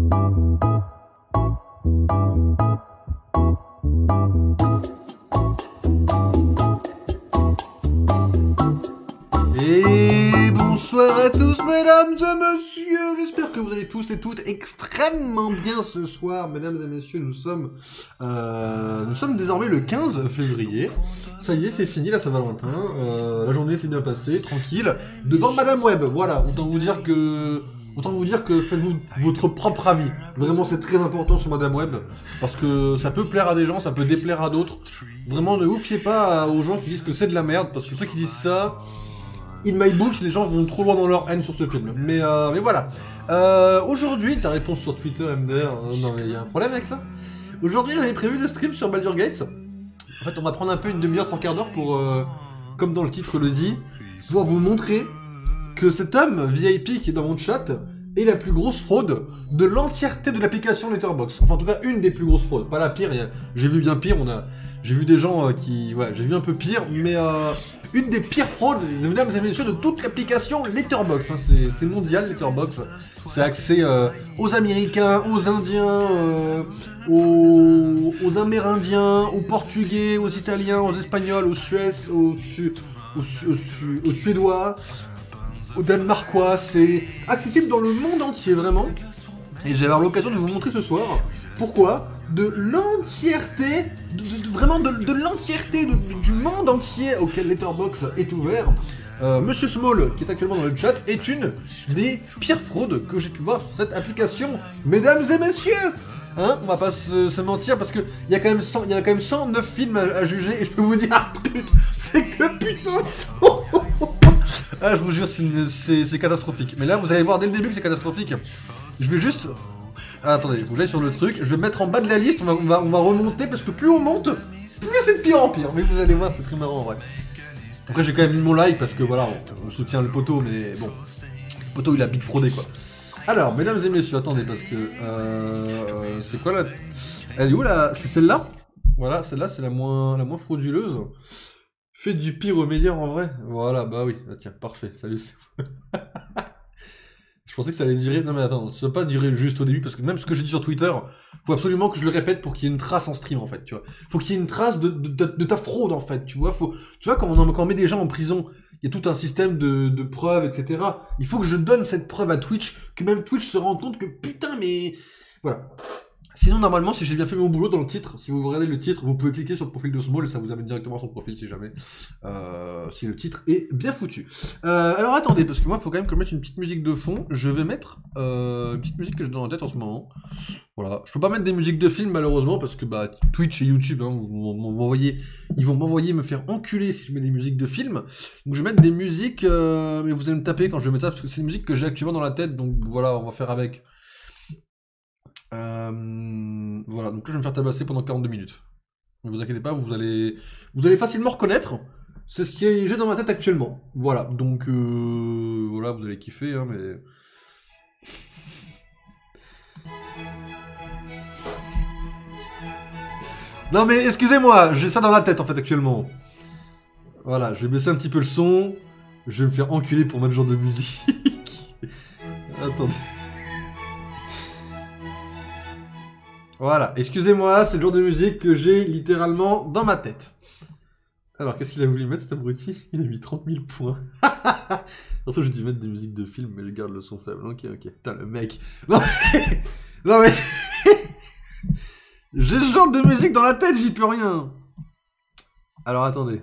Et bonsoir à tous, mesdames et messieurs. J'espère que vous allez tous et toutes extrêmement bien ce soir, mesdames et messieurs. Nous sommes désormais le 15 février. Ça y est, c'est fini la Saint-Valentin. La journée s'est bien passée, tranquille, devant Madame Web. Voilà, autant vous dire que faites-vous votre propre avis. Vraiment, c'est très important sur Madame Web, parce que ça peut plaire à des gens, ça peut déplaire à d'autres. Vraiment, ne vous fiez pas aux gens qui disent que c'est de la merde, parce que ceux qui disent ça, in my book, les gens vont trop loin dans leur haine sur ce film. Mais voilà. Aujourd'hui, ta réponse sur Twitter, MDR, non mais il y a un problème avec ça. Aujourd'hui, j'avais prévu de stream sur Baldur's Gate. En fait, on va prendre un peu une demi-heure, 3 quarts d'heure pour, comme dans le titre le dit, pouvoir vous montrer que cet homme VIP qui est dans mon chat est la plus grosse fraude de l'entièreté de l'application Letterboxd. Enfin, en tout cas, une des plus grosses fraudes. Pas la pire, j'ai vu bien pire, j'ai vu des gens qui... Ouais, j'ai vu un peu pire, mais une des pires fraudes, mesdames et messieurs, de toute l'application Letterboxd. Hein, c'est mondial, Letterboxd. C'est axé aux Américains, aux Indiens, aux Amérindiens, aux Portugais, aux Italiens, aux Espagnols, aux Suisses, aux Suédois, aux Danemarkois. C'est accessible dans le monde entier, vraiment. Et j'ai l'occasion de vous montrer ce soir pourquoi de l'entièreté, vraiment de l'entièreté du monde entier auquel Letterboxd est ouvert, Monsieur Small, qui est actuellement dans le chat, est une des pires fraudes que j'ai pu voir sur cette application. Mesdames et messieurs, hein, on va pas se mentir, parce que il y a quand même 109 films à juger, et je peux vous dire un truc, c'est que putain ah, je vous jure, c'est catastrophique. Mais là, vous allez voir dès le début que c'est catastrophique. Je vais juste... Ah, attendez, faut que j'aille sur le truc. Je vais mettre en bas de la liste, on va remonter, parce que plus on monte, plus c'est de pire en pire. Mais vous allez voir, c'est très marrant en vrai. Après, j'ai quand même mis mon like, parce que voilà, on soutient le poteau, mais bon. Le poteau, il a big fraudé, quoi. Alors, mesdames et messieurs, attendez, parce que... c'est quoi là? Elle est où là? C'est celle-là? Voilà, celle-là, c'est la moins frauduleuse. Fait du pire au meilleur en vrai. Voilà, bah oui. Ah, tiens, parfait. Salut. Je pensais que ça allait durer. Non mais attends, ça va pas durer juste au début, parce que même ce que j'ai dit sur Twitter, faut absolument que je le répète pour qu'il y ait une trace en stream en fait, tu vois. Faut qu'il y ait une trace de ta fraude en fait, tu vois. Tu vois, quand on met des gens en prison, il y a tout un système de preuves, etc. Il faut que je donne cette preuve à Twitch, que même Twitch se rende compte que putain mais... Voilà. Sinon, normalement, si j'ai bien fait mon boulot dans le titre, si vous regardez le titre, vous pouvez cliquer sur le profil de Small et ça vous amène directement à son profil si jamais. Si le titre est bien foutu. Alors attendez, parce que moi, il faut quand même que je mette une petite musique de fond. Je vais mettre une petite musique que j'ai dans la tête en ce moment. Voilà. Je peux pas mettre des musiques de film, malheureusement, parce que bah, Twitch et YouTube, hein, ils vont m'envoyer me faire enculer si je mets des musiques de film. Donc je vais mettre des musiques, mais vous allez me taper quand je vais mettre ça, parce que c'est une musique que j'ai actuellement dans la tête, donc voilà, on va faire avec. Voilà, donc là je vais me faire tabasser pendant 42 minutes. Ne vous inquiétez pas, vous allez facilement reconnaître. C'est ce que j'ai dans ma tête actuellement. Voilà, donc voilà, vous allez kiffer, hein, mais... Non mais excusez-moi, j'ai ça dans la tête en fait actuellement. Voilà, je vais baisser un petit peu le son. Je vais me faire enculer pour mettre ce genre de musique. Attendez. Voilà, excusez-moi, c'est le genre de musique que j'ai littéralement dans ma tête. Alors, qu'est-ce qu'il a voulu mettre cet abruti? Il a mis 30 000 points. Surtout, j'ai dû mettre des musiques de film, mais je garde le son faible. Ok. Putain, le mec. Non mais... Non mais... J'ai ce genre de musique dans la tête, j'y peux rien. Alors, attendez.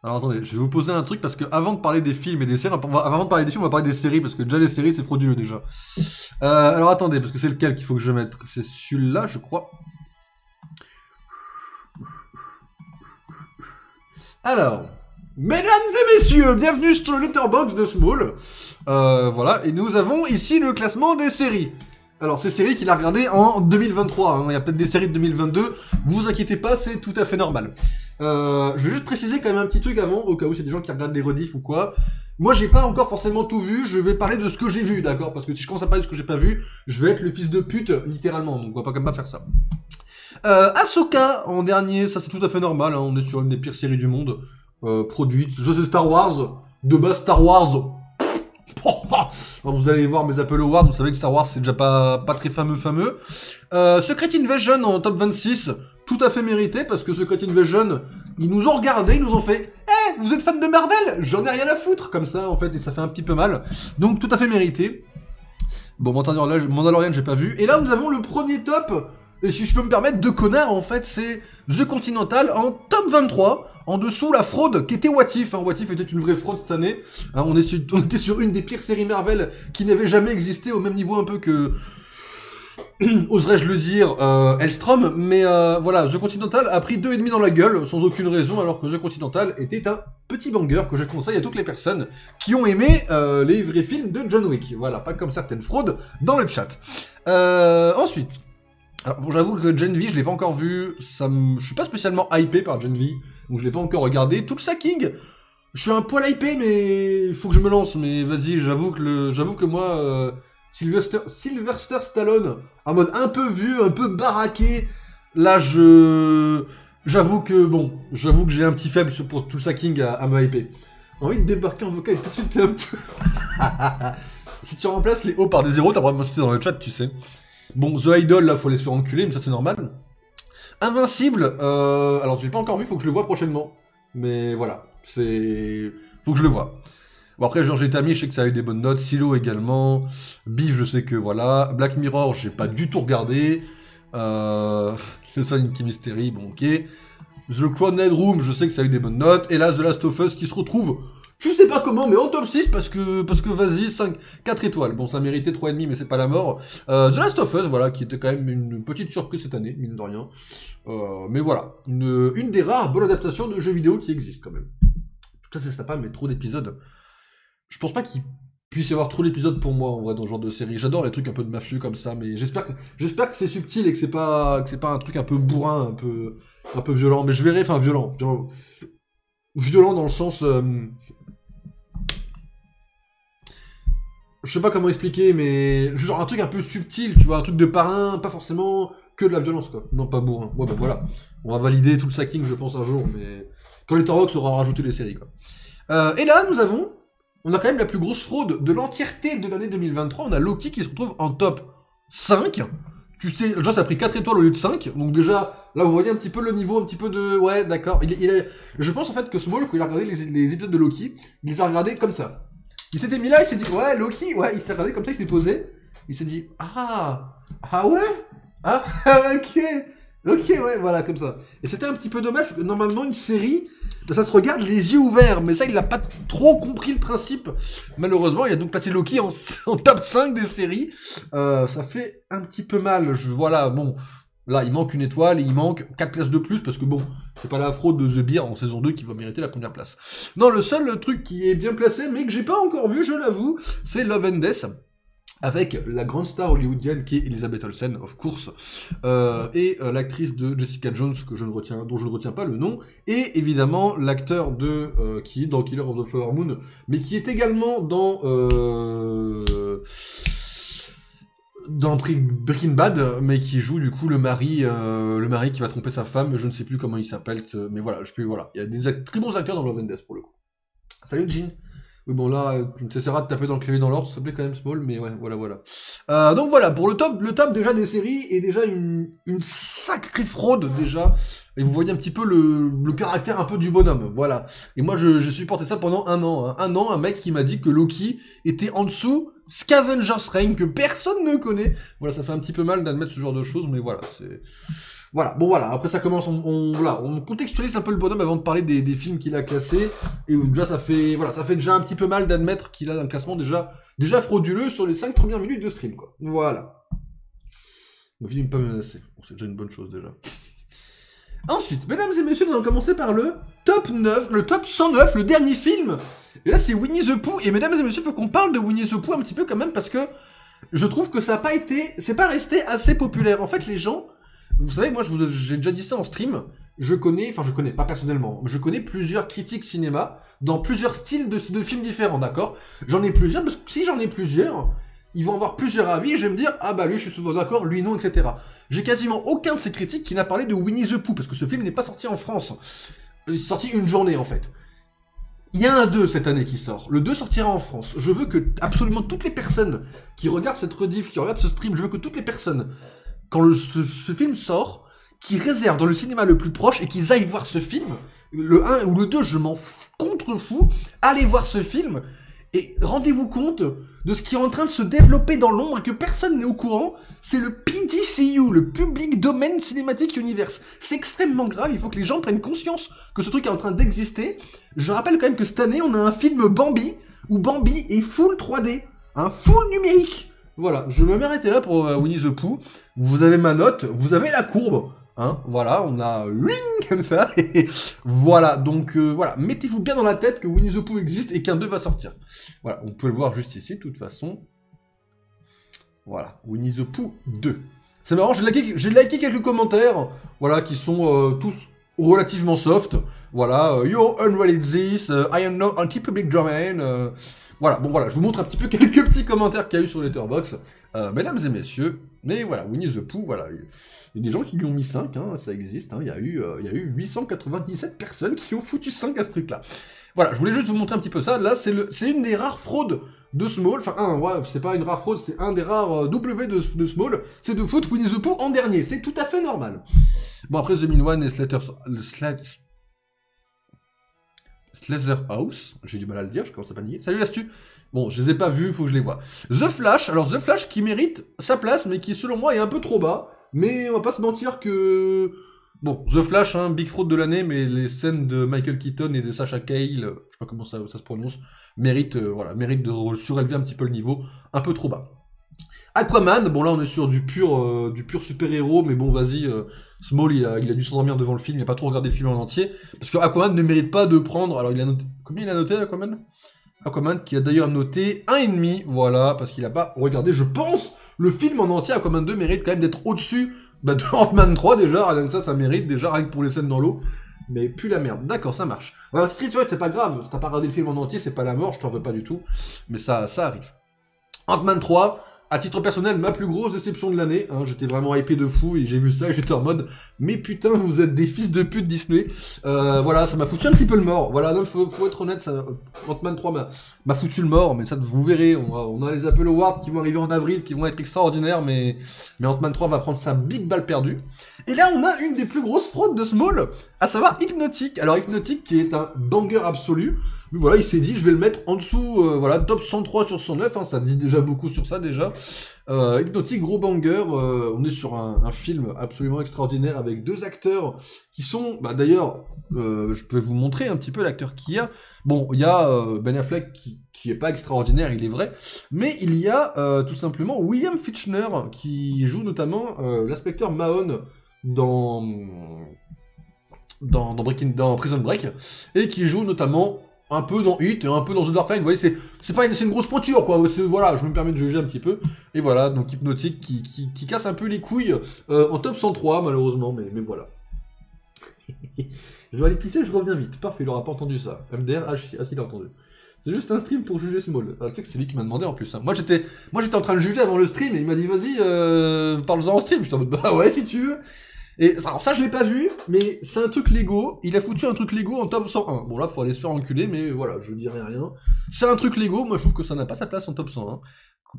Alors attendez, je vais vous poser un truc parce que avant de parler des films et des séries, avant de parler des films, on va parler des séries parce que déjà les séries c'est frauduleux déjà. Alors attendez, parce que c'est lequel qu'il faut que je mette? C'est celui-là, je crois. Alors, mesdames et messieurs, bienvenue sur le Letterboxd de Small. Voilà, et nous avons ici le classement des séries. Alors, ces séries qu'il a regardées en 2023, hein. Il y a peut-être des séries de 2022, vous inquiétez pas, c'est tout à fait normal. Je vais juste préciser quand même un petit truc avant, au cas où c'est des gens qui regardent les rediffs ou quoi. Moi, j'ai pas encore forcément tout vu, je vais parler de ce que j'ai vu, d'accord? Parce que si je commence à parler de ce que j'ai pas vu, je vais être le fils de pute, littéralement, donc on va pas quand même pas faire ça. Ahsoka, en dernier, ça c'est tout à fait normal, hein. On est sur une des pires séries du monde. produite. Je sais Star Wars, de base Star Wars. Alors, vous allez voir mes Apple Awards, vous savez que Star Wars c'est déjà pas très fameux. Secret Invasion en top 26, tout à fait mérité, parce que Secret Invasion, ils nous ont regardé, ils nous ont fait « Eh, vous êtes fan de Marvel? J'en ai rien à foutre !» Comme ça, en fait, et ça fait un petit peu mal. Donc, tout à fait mérité. Bon, Mandalorian, j'ai pas vu. Et là, nous avons le premier top, et si je peux me permettre, de connard, en fait, c'est The Continental en top 23. En dessous, la fraude, qui était What If. What If était une vraie fraude cette année. On était sur une des pires séries Marvel qui n'avait jamais existé, au même niveau un peu que... oserais-je le dire, Hellstrom. Mais voilà, The Continental a pris 2,5 dans la gueule, sans aucune raison, alors que The Continental était un petit banger que je conseille à toutes les personnes qui ont aimé les vrais films de John Wick. Voilà, pas comme certaines fraudes dans le chat. Ensuite... Alors, bon, j'avoue que Gen V, je l'ai pas encore vu, je suis pas spécialement hypé par Gen V, donc je l'ai pas encore regardé. Tout le sacking, je suis un poil hypé, mais il faut que je me lance, mais vas-y, j'avoue que moi, Sylvester Stallone, en mode un peu vieux, un peu baraqué, là, j'avoue que j'ai un petit faible pour tout le sacking à me hyper. Envie de débarquer en vocal et t'insulter un peu. Si tu remplaces les O par des zéros, t'as le droit de m'insulter dans le chat, tu sais. Bon, The Idol, là, faut les se faire enculer, mais ça, c'est normal. Invincible, alors, je l'ai pas encore vu, faut que je le voie prochainement. Mais voilà, faut que je le voie. Bon, après, genre, j'ai Tami, je sais que ça a eu des bonnes notes. Silo également. Beef, je sais que, voilà. Black Mirror, j'ai pas du tout regardé. The Sonic Mystery, bon, ok. The Crowned Room, je sais que ça a eu des bonnes notes. Et là, The Last of Us, qui se retrouve... Je sais pas comment, mais en top 6, parce que vas-y, 4 étoiles. Bon, ça méritait 3,5, mais c'est pas la mort. The Last of Us, voilà, qui était quand même une petite surprise cette année, mine de rien. Mais voilà, une des rares bonnes adaptations de jeux vidéo qui existent, quand même. Tout ça, c'est sympa, mais trop d'épisodes. Je pense pas qu'il puisse y avoir trop d'épisodes pour moi, en vrai, dans ce genre de série. J'adore les trucs un peu de mafieux comme ça, mais j'espère que c'est subtil et que c'est pas un truc un peu bourrin, un peu violent. Mais je verrai, enfin, violent dans le sens... Je sais pas comment expliquer, mais genre un truc un peu subtil, tu vois, un truc de parrain, pas forcément que de la violence, quoi. Non, pas bourrin. Ouais, bah voilà. On va valider tout le sacking, je pense, un jour, mais quand les Letterboxd aura rajouté les séries, quoi. Et là, on a quand même la plus grosse fraude de l'entièreté de l'année 2023. On a Loki qui se retrouve en top 5. Tu sais, déjà, ça a pris 4 étoiles au lieu de 5. Donc déjà, là, vous voyez un petit peu le niveau, un petit peu de... Ouais, d'accord. Je pense, en fait, que Small, quand il a regardé les épisodes de Loki, il les a regardés comme ça. Il s'était mis là, il s'est dit, ouais, Loki, ouais, il s'est regardé comme ça, il s'est posé. Il s'est dit, ah ouais, ah, ok, ouais, voilà, comme ça. Et c'était un petit peu dommage, parce que normalement, une série, ça se regarde les yeux ouverts, mais ça, il n'a pas trop compris le principe. Malheureusement, il a donc placé Loki en top 5 des séries. Ça fait un petit peu mal, voilà, bon... Là, il manque une étoile et il manque 4 places de plus parce que bon, c'est pas la fraude de The Beer en saison 2 qui va mériter la première place. Non, le seul truc qui est bien placé, mais que j'ai pas encore vu, je l'avoue, c'est Love and Death. Avec la grande star hollywoodienne qui est Elizabeth Olsen, of course, et l'actrice de Jessica Jones, dont je ne retiens pas le nom, et évidemment l'acteur qui est dans Killer of the Flower Moon, mais qui est également dans Breaking Bad, mais qui joue du coup le mari qui va tromper sa femme, je ne sais plus comment il s'appelle, mais voilà, il y a des très bons acteurs dans Love and Death pour le coup. Salut Jean. Oui bon là, tu t'essaieras de taper dans le clavier dans l'ordre, ça s'appelait quand même Small, mais ouais, voilà. Donc voilà, pour le top déjà des séries, est déjà une sacrée fraude déjà, et vous voyez un petit peu le caractère un peu du bonhomme, voilà. Et moi j'ai supporté ça pendant un an, hein. Un an, un mec qui m'a dit que Loki était en dessous Scavenger's Reign, que personne ne connaît. Voilà, ça fait un petit peu mal d'admettre ce genre de choses, mais voilà, c'est... Voilà, bon voilà, après ça commence, on contextualise un peu le bonhomme avant de parler des films qu'il a classés, et déjà ça fait déjà un petit peu mal d'admettre qu'il a un classement déjà frauduleux sur les 5 premières minutes de stream, quoi. Voilà. Le film n'est pas menacé, bon, c'est déjà une bonne chose, déjà. Ensuite, mesdames et messieurs, nous allons commencer par le top 9, le top 109, le dernier film. Et là, c'est Winnie the Pooh. Et mesdames et messieurs, il faut qu'on parle de Winnie the Pooh un petit peu quand même, parce que je trouve que c'est pas resté assez populaire. En fait, les gens, vous savez, moi, j'ai déjà dit ça en stream, je connais pas personnellement, mais je connais plusieurs critiques cinéma dans plusieurs styles de films différents, d'accord? J'en ai plusieurs, parce que si j'en ai plusieurs, ils vont avoir plusieurs avis, et je vais me dire, ah bah lui, je suis souvent d'accord, lui non, etc. J'ai quasiment aucun de ces critiques qui n'a parlé de Winnie the Pooh, parce que ce film n'est pas sorti en France. Il est sorti une journée, en fait. Il y a un 2 cette année qui sort. Le 2 sortira en France. Je veux que absolument toutes les personnes qui regardent cette rediff, qui regardent ce stream, je veux que toutes les personnes, quand ce film sort, qui réservent dans le cinéma le plus proche et qu'ils aillent voir ce film. Le 1 ou le 2, je m'en contrefous. Allez voir ce film et rendez-vous compte de ce qui est en train de se développer dans l'ombre et que personne n'est au courant. C'est le PDCU, le Public Domain Cinematic Universe. C'est extrêmement grave, il faut que les gens prennent conscience que ce truc est en train d'exister. Je rappelle quand même que cette année, on a un film Bambi, où Bambi est full 3D, full numérique. Voilà, je vais m'arrêter là pour Winnie the Pooh. Vous avez ma note, vous avez la courbe. Voilà, on a ring comme ça, et voilà, donc voilà, mettez-vous bien dans la tête que Winnie the Pooh existe et qu'un 2 va sortir. Voilà, on peut le voir juste ici, de toute façon. Voilà, Winnie the Pooh 2. C'est marrant, j'ai liké quelques commentaires, voilà, qui sont tous relativement soft. Voilà, Yo, unread this, I am not anti-public domain. Voilà, bon voilà, je vous montre un petit peu quelques petits commentaires qu'il y a eu sur Letterboxd. Mesdames et messieurs, mais voilà, Winnie the Pooh, voilà. Il y a des gens qui lui ont mis 5, ça existe, il y a eu 897 personnes qui ont foutu 5 à ce truc-là. Voilà, je voulais juste vous montrer un petit peu ça. Là, c'est une des rares fraudes de Small. Enfin, ouais, c'est pas une rare fraude, c'est un des rares W de Small. C'est de foutre Winnie the Pooh en dernier. C'est tout à fait normal. Bon, après The Mean et Slaughterhouse, j'ai du mal à le dire, je commence à paniquer. Salut l'Astu. Bon, je les ai pas vus, faut que je les vois. The Flash, alors The Flash qui mérite sa place, mais qui selon moi est un peu trop bas. Mais on va pas se mentir que... Bon, The Flash, big fraud de l'année, mais les scènes de Michael Keaton et de Sasha Cale, je sais pas comment ça se prononce, méritent de surélever un petit peu le niveau, un peu trop bas. Aquaman, bon là on est sur du pur super-héros, mais bon vas-y, Small il a dû s'endormir devant le film, il a pas trop regardé le film en entier, parce que Aquaman ne mérite pas de prendre, alors il a noté, combien il a noté Aquaman ? Aquaman qui a d'ailleurs noté 1,5, voilà, parce qu'il a pas regardé, je pense, le film en entier. Aquaman 2 mérite quand même d'être au-dessus de Ant-Man 3 déjà, rien que ça mérite déjà, rien que pour les scènes dans l'eau, mais plus la merde, d'accord, ça marche. Voilà, Street Fighter c'est pas grave, si t'as pas regardé le film en entier, c'est pas la mort, je t'en veux pas du tout, mais ça arrive. Ant-Man 3, à titre personnel, ma plus grosse déception de l'année. J'étais vraiment hypé de fou et j'ai vu ça et j'étais en mode mais putain, vous êtes des fils de pute Disney. Voilà, ça m'a foutu un petit peu le mort. Voilà, donc faut être honnête, Ant-Man 3 m'a foutu le mort, mais ça vous verrez, on a les Apple Awards qui vont arriver en avril, qui vont être extraordinaires, mais Ant-Man 3 va prendre sa big balle perdue. Et là, on a une des plus grosses fraudes de Small, à savoir Hypnotic. Alors Hypnotic qui est un banger absolu. Mais voilà, il s'est dit, je vais le mettre en dessous, voilà, top 103 sur 109, ça dit déjà beaucoup sur ça, déjà. Hypnotic, gros banger, on est sur un film absolument extraordinaire avec deux acteurs qui sont, d'ailleurs, je peux vous montrer un petit peu l'acteur qu'il y a. Bon, il y a Ben Affleck qui est pas extraordinaire, il est vrai, mais il y a tout simplement William Fichtner qui joue notamment l'inspecteur Mahone dans Prison Break, et qui joue notamment un peu dans Hit et un peu dans The Dark Knight. Vous voyez, c'est une grosse pointure, quoi. Voilà, je me permets de juger un petit peu. Et voilà, donc Hypnotic qui casse un peu les couilles en top 103, malheureusement, mais voilà. Je vais aller pisser, je reviens vite. Parfait, il aura pas entendu ça. MDR, ah s'il a entendu. C'est juste un stream pour juger Small. Tu sais que c'est lui qui m'a demandé en plus. Moi j'étais en train de juger avant le stream et il m'a dit vas-y, parle-en en stream. J'étais en mode bah ouais si tu veux. Et alors ça je l'ai pas vu, mais c'est un truc Lego, il a foutu un truc Lego en top 101. Bon là faut aller se faire enculer, mais voilà, je dirai rien. C'est un truc Lego, moi je trouve que ça n'a pas sa place en top 101.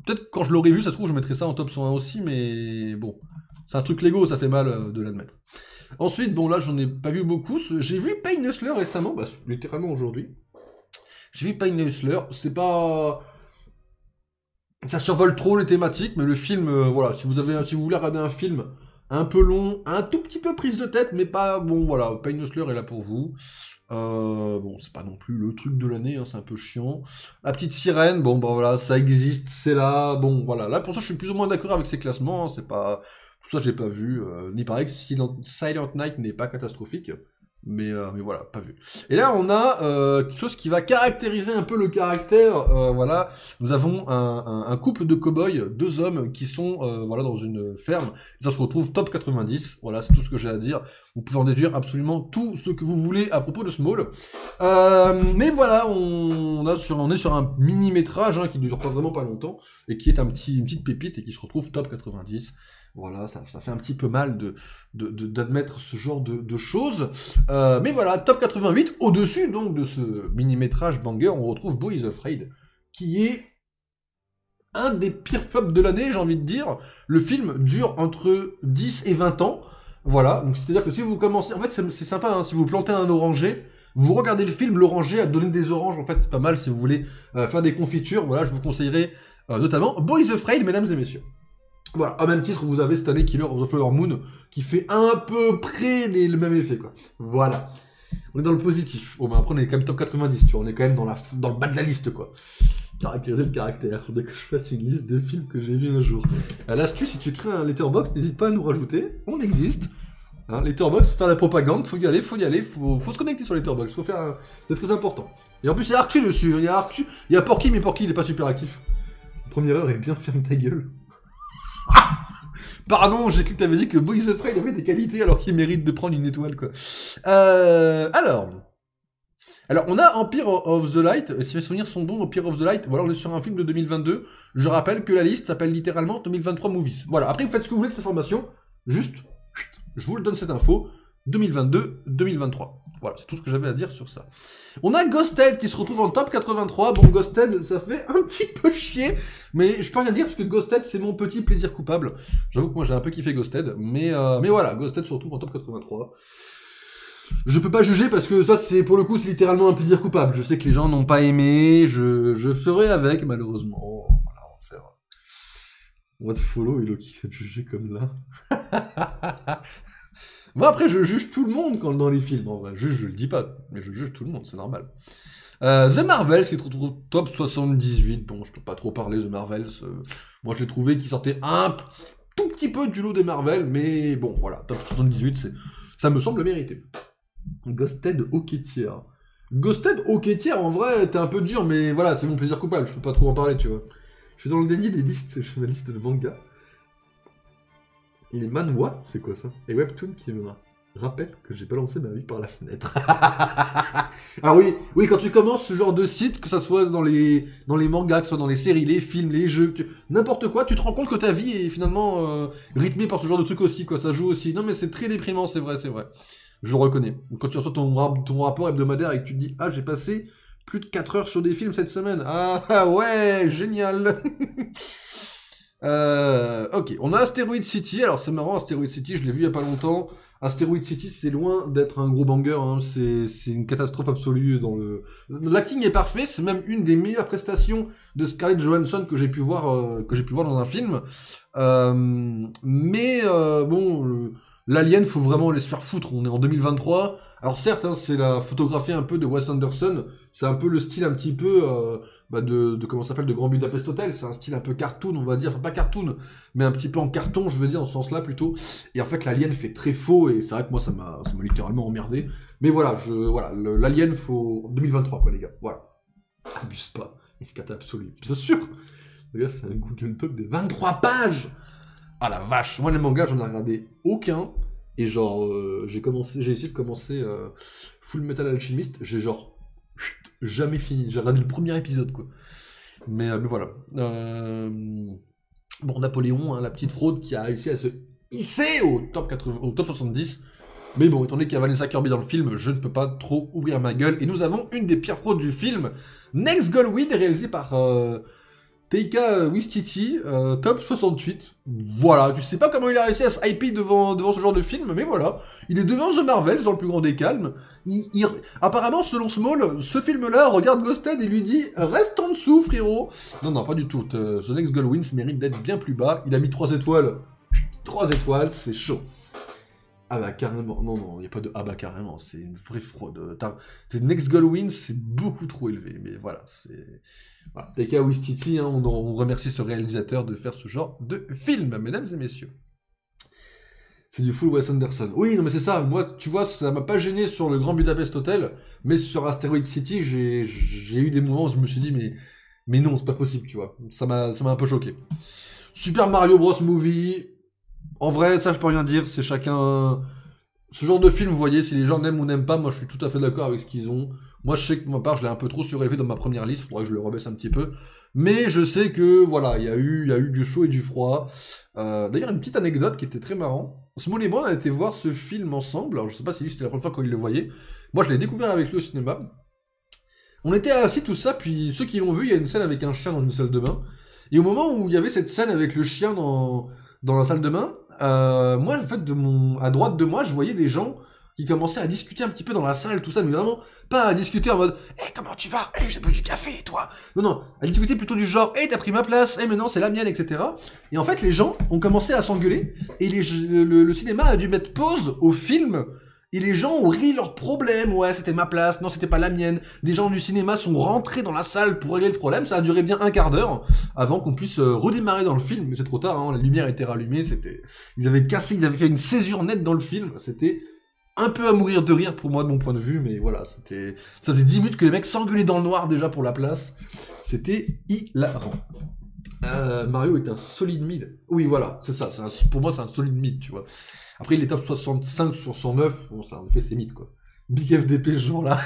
Peut-être quand je l'aurais vu, ça se trouve je mettrais ça en top 101 aussi, mais bon. C'est un truc Lego, ça fait mal de l'admettre. Ensuite, bon là j'en ai pas vu beaucoup, j'ai vu Pain Hustler récemment, littéralement aujourd'hui. J'ai vu Pain Hustler, c'est pas... Ça survole trop les thématiques, mais le film, voilà, si vous voulez regarder un film un peu long, un tout petit peu prise de tête, mais pas... Bon, voilà, Pain Hustler est là pour vous. Bon, c'est pas non plus le truc de l'année, c'est un peu chiant. La petite sirène, bon, voilà, ça existe, c'est là, bon, voilà. Là, pour ça, je suis plus ou moins d'accord avec ces classements, c'est pas... Tout ça, j'ai pas vu, ni pareil que Silent Night n'est pas catastrophique. Mais voilà, pas vu. Et là, on a quelque chose qui va caractériser un peu le caractère, voilà. Nous avons un couple de cow-boys, deux hommes qui sont, voilà, dans une ferme. Et ça se retrouve top 90, voilà, c'est tout ce que j'ai à dire. Vous pouvez en déduire absolument tout ce que vous voulez à propos de Small. Mais voilà, on est sur un mini-métrage qui ne dure pas vraiment pas longtemps, et qui est une petite pépite, et qui se retrouve top 90. Voilà, ça fait un petit peu mal d'admettre ce genre de choses. Mais voilà, top 88, au-dessus donc de ce mini-métrage banger, on retrouve Boys Afraid, qui est un des pires flops de l'année, j'ai envie de dire. Le film dure entre 10 et 20 ans. Voilà, donc c'est-à-dire que si vous commencez... En fait, c'est sympa, hein, si vous plantez un oranger, vous regardez le film, l'oranger a donné des oranges, en fait, c'est pas mal si vous voulez faire des confitures. Voilà, je vous conseillerais notamment Boys Afraid, mesdames et messieurs. Voilà, à même titre, vous avez cette année Killer of the Flower Moon, qui fait un peu près le même effet, quoi. Voilà. On est dans le positif. Bon, ben après, on est quand même top 90, tu vois, on est quand même dans le bas de la liste, quoi. Caractériser le caractère. Faudrait que je fasse une liste de films que j'ai vus un jour. L'astuce, si tu te fais un Letterboxd, n'hésite pas à nous rajouter. On existe. Hein, Letterboxd, faire la propagande, faut y aller, faut se connecter sur Letterboxd, c'est très important. Et en plus, il y a Arcu dessus, il y a Porky, mais Porky, il est pas super actif. Première heure, et bien ferme ta gueule. Pardon, j'ai cru que t'avais dit que Boys Afraid avait des qualités alors qu'il mérite de prendre une étoile, quoi. Alors, on a Empire of the Light, si mes souvenirs sont bons, Empire of the Light, voilà, on est sur un film de 2022. Je rappelle que la liste s'appelle littéralement 2023 Movies. Voilà, après vous faites ce que vous voulez de cette information, juste, je vous le donne cette info, 2022-2023. Voilà, c'est tout ce que j'avais à dire sur ça. On a Ghosted qui se retrouve en top 83. Bon, Ghosted, ça fait un petit peu chier, mais je peux rien dire parce que Ghosted, c'est mon petit plaisir coupable. J'avoue que moi, j'ai un peu kiffé Ghosted, mais voilà, Ghosted se retrouve en top 83. Je peux pas juger parce que ça, c'est pour le coup, c'est littéralement un plaisir coupable. Je sais que les gens n'ont pas aimé, je ferai avec, malheureusement. Voilà, on va faire... On va te follow, Hello, qui fait juger comme là. Moi, après, je juge tout le monde dans les films, en vrai. Je le dis pas, mais je juge tout le monde, c'est normal. The Marvels, qui se retrouve top 78. Bon, je peux pas trop parler, The Marvels. Moi, je l'ai trouvé qui sortait tout petit peu du lot des Marvel, mais bon, voilà, top 78, ça me semble mérité. Ghosted OK tier. Ghosted OK tier, en vrai, t'es un peu dur, mais voilà, c'est mon plaisir coupable, je peux pas trop en parler, tu vois. Je suis dans le déni des listes, je fais ma liste de mangas. Les manhwa, c'est quoi ça? Et Webtoon qui me rappelle que j'ai balancé ma vie par la fenêtre. Ah oui, quand tu commences ce genre de site, que ça soit dans les mangas, que ce soit dans les séries, les films, les jeux, n'importe quoi, tu te rends compte que ta vie est finalement rythmée par ce genre de trucs aussi, quoi, ça joue aussi. Non mais c'est très déprimant, c'est vrai. Je le reconnais. Quand tu reçois ton rapport hebdomadaire et que tu te dis « Ah, j'ai passé plus de 4 heures sur des films cette semaine. Ah ouais, génial. » Ok, on a Asteroid City. Alors c'est marrant, Asteroid City, je l'ai vu il y a pas longtemps. Asteroid City, c'est loin d'être un gros banger, hein. C'est une catastrophe absolue dans le... L'acting est parfait, c'est même une des meilleures prestations de Scarlett Johansson que j'ai pu voir dans un film. Bon, l'Alien, faut vraiment aller se faire foutre. On est en 2023. Alors certes, hein, c'est la photographie un peu de Wes Anderson. C'est un peu le style un petit peu de comment ça s'appelle, de Grand Budapest Hotel. C'est un style un peu cartoon, on va dire. Enfin, pas cartoon, mais un petit peu en carton, je veux dire, dans ce sens-là plutôt. Et en fait, l'Alien fait très faux. Et c'est vrai que moi, ça m'a littéralement emmerdé. Mais voilà, l'Alien, faut... 2023, quoi, les gars. Voilà. Abuse pas. Une cata absolue. Bien sûr. Les gars, c'est un Google Doc de 23 pages. Ah la vache, moi les mangas j'en ai regardé aucun, et genre j'ai essayé de commencer Full Metal Alchemist, j'ai genre jamais fini, j'ai regardé le premier épisode quoi. Mais voilà. Bon, Napoléon, hein, la petite fraude qui a réussi à se hisser au top 70, mais bon, étant donné qu'il y a Vanessa Kirby dans le film, je ne peux pas trop ouvrir ma gueule, et nous avons une des pires fraudes du film, Next Goal-Win, réalisé par... Taika Waititi, top 68. Voilà, tu sais pas comment il a réussi à se hyper devant ce genre de film, mais voilà. Il est devant The Marvels, dans le plus grand des calmes. Apparemment, selon Small, ce film-là regarde Ghosted et lui dit « Reste en dessous, frérot !» Non, pas du tout. The Next Goal Wins mérite d'être bien plus bas. Il a mis 3 étoiles. 3 étoiles, c'est chaud. Ah bah carrément, non, il n'y a pas de ah bah carrément, c'est une vraie fraude. Next Goal Wins, c'est beaucoup trop élevé, mais voilà, c'est... Voilà. Taika Waititi, hein, on remercie ce réalisateur de faire ce genre de film, mesdames et messieurs. C'est du full Wes Anderson. Oui, non mais c'est ça, moi, tu vois, ça m'a pas gêné sur le Grand Budapest Hotel, mais sur Asteroid City, j'ai eu des moments où je me suis dit, mais non, c'est pas possible, tu vois. Ça m'a un peu choqué. Super Mario Bros Movie... En vrai, ça je peux rien dire, c'est chacun ce genre de film, vous voyez, si les gens n'aiment ou n'aiment pas, moi je suis tout à fait d'accord avec ce qu'ils ont. Moi je sais que de ma part, je l'ai un peu trop surélevé dans ma première liste, faudrait que je le rebaisse un petit peu. Mais je sais que, voilà, il y a eu du chaud et du froid. D'ailleurs, une petite anecdote qui était très marrant. Simon et moi, on a été voir ce film ensemble. Alors je sais pas si lui c'était la première fois qu'il le voyait. Moi je l'ai découvert avec lui au cinéma. On était assis tout ça, puis ceux qui l'ont vu, il y a une scène avec un chien dans une salle de bain. Et au moment où il y avait cette scène avec le chien dans la salle de bain, moi, en fait, à droite de moi, je voyais des gens qui commençaient à discuter un petit peu dans la salle, tout ça, mais vraiment pas à discuter en mode « comment tu vas? J'ai bu du café, et toi ?» Non, non, à discuter plutôt du genre « t'as pris ma place, maintenant c'est la mienne, etc. » Et en fait, les gens ont commencé à s'engueuler, et le cinéma a dû mettre pause au film. Et les gens ont ri leurs problèmes, ouais, c'était ma place, non, c'était pas la mienne. Des gens du cinéma sont rentrés dans la salle pour régler le problème, ça a duré bien un quart d'heure avant qu'on puisse redémarrer dans le film, mais c'est trop tard, hein, la lumière était rallumée, ils avaient cassé, ils avaient fait une césure nette dans le film, c'était un peu à mourir de rire pour moi de mon point de vue, mais voilà, ça faisait 10 minutes que les mecs s'engueulaient dans le noir déjà pour la place, c'était hilarant. Mario est un solide mid. Oui, voilà, c'est ça, pour moi c'est un solide mid, tu vois. Après, il est top 65 sur 109. Bon, ça, en effet, c'est mythe, quoi. Big FDP, ce genre-là.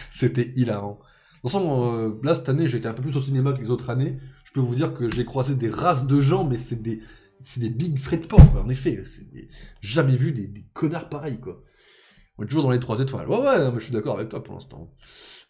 C'était hilarant. De toute façon, là, cette année, j'étais un peu plus au cinéma que les autres années. Je peux vous dire que j'ai croisé des races de gens, mais c'est des big frais de porc, quoi. En effet, jamais vu des connards pareils, quoi. On est toujours dans les 3 étoiles. Ouais, non, mais je suis d'accord avec toi pour l'instant.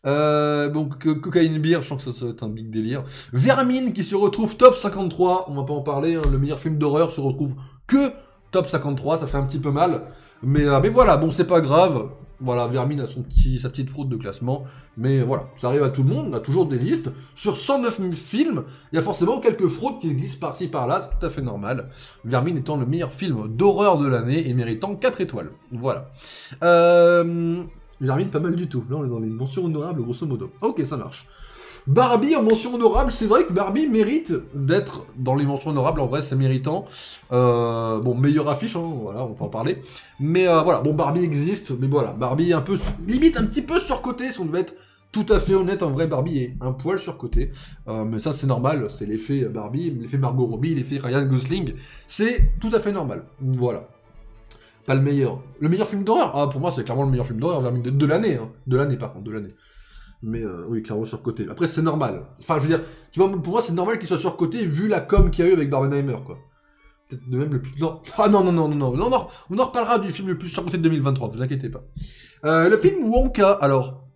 Donc, Cocaine Beer, je sens que ça va être un big délire. Vermine qui se retrouve top 53. On va pas en parler, hein. Le meilleur film d'horreur se retrouve que top 53, ça fait un petit peu mal. Mais voilà, bon, c'est pas grave. Voilà, Vermine a sa petite fraude de classement. Mais voilà, ça arrive à tout le monde, on a toujours des listes. Sur 109 films, il y a forcément quelques fraudes qui se glissent par-ci par-là, c'est tout à fait normal. Vermine étant le meilleur film d'horreur de l'année et méritant 4 étoiles. Voilà. Vermine, pas mal du tout. Là, on est dans les mentions honorables, grosso modo. Ok, ça marche. Barbie en mention honorable, c'est vrai que Barbie mérite d'être dans les mentions honorables, en vrai c'est méritant. Bon, meilleure affiche, hein, voilà, on peut en parler. Mais voilà, bon, Barbie existe, mais voilà, Barbie un peu, limite un petit peu surcoté, si on devait être tout à fait honnête, en vrai Barbie est un poil surcoté. Mais ça c'est normal, c'est l'effet Barbie, l'effet Margot Robbie, l'effet Ryan Gosling, c'est tout à fait normal, voilà. Pas le meilleur. Le meilleur film d'horreur? Ah, pour moi c'est clairement le meilleur film d'horreur de l'année, hein. De l'année par contre, de l'année. Mais oui, clairement surcoté. Après, c'est normal. Enfin, je veux dire, tu vois, pour moi, c'est normal qu'il soit surcoté vu la com qu'il y a eu avec Barbenheimer, quoi. Peut-être de même le plus... Non. Ah non, on en reparlera du film le plus surcoté de 2023, vous inquiétez pas. Le film Wonka, alors,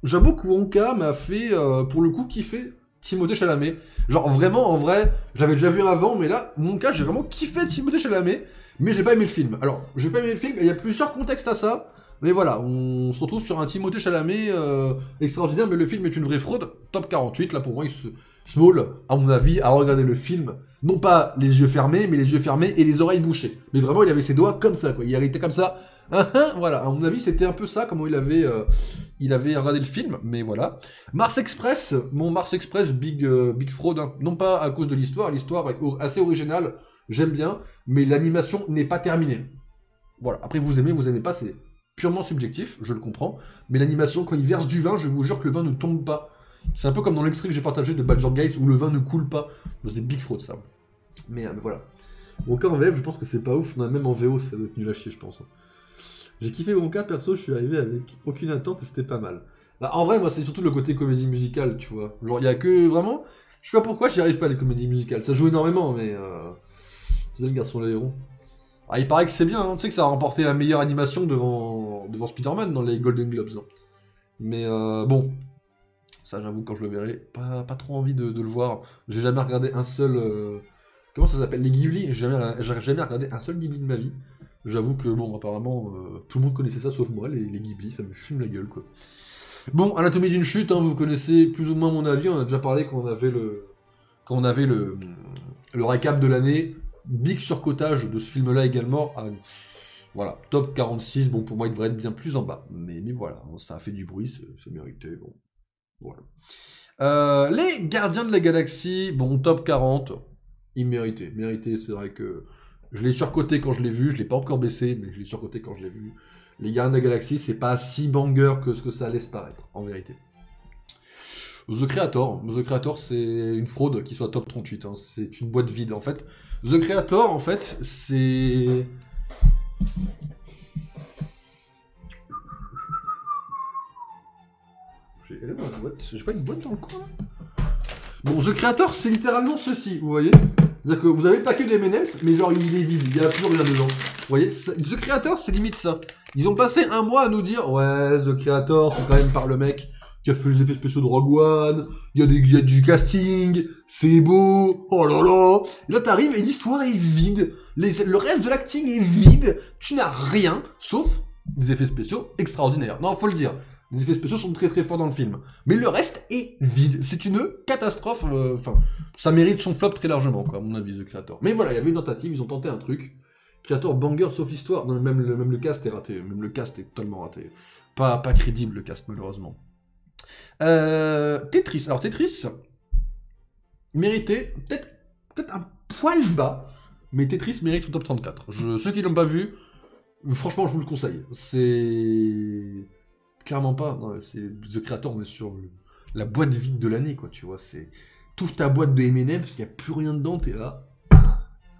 j'avoue que Wonka m'a fait, pour le coup, kiffer Timothée Chalamet. Genre, vraiment, en vrai, je l'avais déjà vu avant, mais là, Wonka, j'ai vraiment kiffé Timothée Chalamet, mais j'ai pas aimé le film. Alors, j'ai pas aimé le film, et il y a plusieurs contextes à ça. Mais voilà, on se retrouve sur un Timothée Chalamet extraordinaire, mais le film est une vraie fraude. Top 48, là pour moi, Small, à mon avis, a regardé le film, non pas les yeux fermés, mais les yeux fermés et les oreilles bouchées. Mais vraiment, il avait ses doigts comme ça, quoi. Il était comme ça. Voilà, à mon avis, c'était un peu ça, comment il avait regardé le film, mais voilà. Mars Express, mon Mars Express, big fraude, hein. Non pas à cause de l'histoire est assez originale, j'aime bien, mais l'animation n'est pas terminée. Voilà, après vous aimez pas, c'est purement subjectif, je le comprends, mais l'animation, quand il verse du vin, je vous jure que le vin ne tombe pas. C'est un peu comme dans l'extrait que j'ai partagé de Badger Gates, où le vin ne coule pas. C'est big fraud, ça. Mais voilà. Wonka en VF, je pense que c'est pas ouf, on a même en VO, ça doit être nul à chier, je pense. J'ai kiffé Wonka, perso, je suis arrivé avec aucune attente et c'était pas mal. Bah, en vrai, moi, c'est surtout le côté comédie musicale, tu vois. Genre, il y a que, vraiment, je sais pas pourquoi j'y arrive pas, les comédies musicales. Ça joue énormément, mais c'est bien le garçon le héros. Ah, il paraît que c'est bien, hein. Tu sais que ça a remporté la meilleure animation devant Spider-Man dans les Golden Globes, non. Mais bon, ça j'avoue quand je le verrai, pas trop envie de le voir. J'ai jamais regardé un seul... comment ça s'appelle? Les Ghibli? J'ai jamais regardé un seul Ghibli de ma vie. J'avoue que bon, apparemment, tout le monde connaissait ça sauf moi, les Ghibli, ça me fume la gueule, quoi. Bon, Anatomie d'une chute, hein, vous connaissez plus ou moins mon avis, on a déjà parlé quand on avait le récap de l'année. Big surcotage de ce film-là également. Voilà, top 46. Bon, pour moi, il devrait être bien plus en bas. Mais voilà, ça a fait du bruit, c'est mérité. Bon, voilà. Les Gardiens de la Galaxie, bon, top 40. Immérité. Mérité, c'est vrai que je l'ai surcoté quand je l'ai vu. Je l'ai pas encore baissé, mais je l'ai surcoté quand je l'ai vu. Les Gardiens de la Galaxie, c'est pas si banger que ce que ça laisse paraître, en vérité. The Creator, c'est une fraude qui soit top 38, hein. C'est une boîte vide en fait. The Creator, en fait, c'est... J'ai une boîte. J'ai pas une boîte dans le coin là. Bon, The Creator, c'est littéralement ceci, vous voyez. C'est-à-dire que vous avez le paquet de M&M's, mais genre il est vide, il n'y a plus rien dedans. Vous voyez, The Creator, c'est limite ça. Ils ont passé un mois à nous dire, ouais, The Creator, c'est quand même par le mec qui a fait les effets spéciaux de Rogue One, il y a du casting, c'est beau, oh là là. Et là t'arrives et l'histoire est vide, le reste de l'acting est vide, tu n'as rien, sauf des effets spéciaux extraordinaires. Non, faut le dire. Les effets spéciaux sont très très forts dans le film. Mais le reste est vide. C'est une catastrophe. Enfin, ça mérite son flop très largement, quoi, à mon avis, The Creator. Mais voilà, il y avait une tentative, ils ont tenté un truc. Creator banger sauf l'histoire. Non, même le cast est raté. Même le cast est totalement raté. Pas crédible, le cast, malheureusement. Tetris. Alors, Tetris méritait peut-être un poil bas, mais Tetris mérite le top 34. Ceux qui l'ont pas vu, franchement, je vous le conseille. C'est... Clairement pas, non, c'est The Creator, on est sur la boîte vide de l'année, quoi, tu vois, c'est... Touche ta boîte de M&M, parce qu'il n'y a plus rien dedans, t'es là,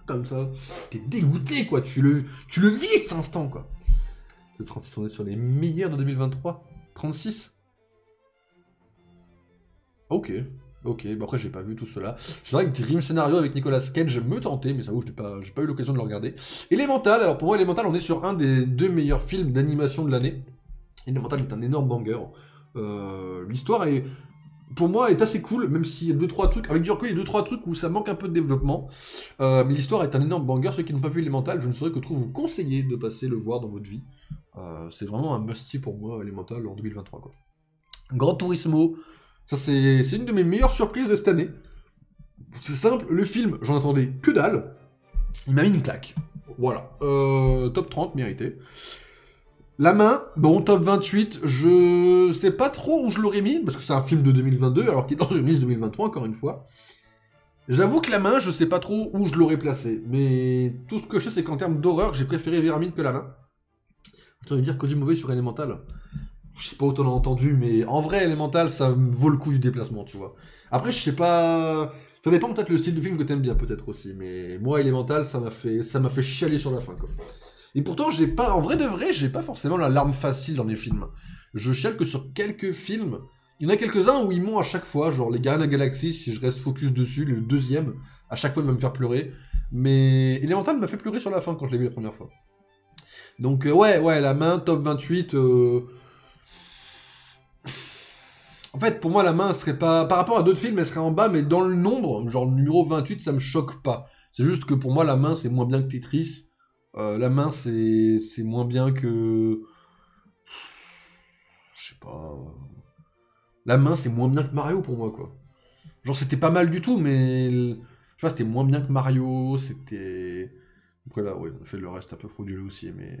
comme ça, t'es dégoûté, quoi, tu le vis, cet instant, quoi. Le 36, on est sur les meilleurs de 2023. 36. Ok, bah après j'ai pas vu tout cela. C'est vrai que Dream Scenario avec Nicolas Cage me tentait, mais ça vaut, j'ai pas eu l'occasion de le regarder. Elemental, alors pour moi Elemental, on est sur un des 2 meilleurs films d'animation de l'année. Elemental est un énorme banger. L'histoire est, pour moi, est assez cool, même s'il y a 2-3 trucs, avec du recul, il y a 2-3 trucs où ça manque un peu de développement. Mais l'histoire est un énorme banger. Ceux qui n'ont pas vu Elemental, je ne saurais que trop vous conseiller de passer le voir dans votre vie. C'est vraiment un must-see pour moi, Elemental, en 2023, quoi. Gran Turismo, ça c'est une de mes meilleures surprises de cette année. C'est simple, le film, j'en attendais que dalle. Il m'a mis une claque. Voilà. Top 30, mérité. La main, bon, top 28, je sais pas trop où je l'aurais mis, parce que c'est un film de 2022, alors qu'il est dans une liste 2023, encore une fois. J'avoue que la main, je sais pas trop où je l'aurais placé, mais tout ce que je sais, c'est qu'en termes d'horreur, j'ai préféré Vermine que la main. Je veux dire que du mauvais sur Elemental. Je sais pas où t'en as entendu, mais en vrai, Elemental, ça vaut le coup du déplacement, tu vois. Après, je sais pas... Ça dépend peut-être le style de film que t'aimes bien, peut-être aussi, mais moi, Elemental, ça m'a fait chialer sur la fin, quoi. Et pourtant, en vrai de vrai, j'ai pas forcément la larme facile dans les films. Je chiale que sur quelques films, il y en a quelques-uns où ils m'ont à chaque fois, genre les Gardiens de la Galaxie, si je reste focus dessus, le deuxième, à chaque fois il va me faire pleurer. Mais Elemental m'a fait pleurer sur la fin quand je l'ai vu la première fois. Donc ouais, la main, top 28... En fait, pour moi, la main serait pas... Par rapport à d'autres films, elle serait en bas, mais dans le nombre, genre numéro 28, ça me choque pas. C'est juste que pour moi, la main, c'est moins bien que Tetris. La main, c'est moins bien que... Je sais pas... La main, c'est moins bien que Mario pour moi, quoi. Genre, c'était pas mal du tout, mais... Je sais pas, c'était moins bien que Mario, c'était... Après là, ouais, on a fait le reste un peu frauduleux aussi, mais...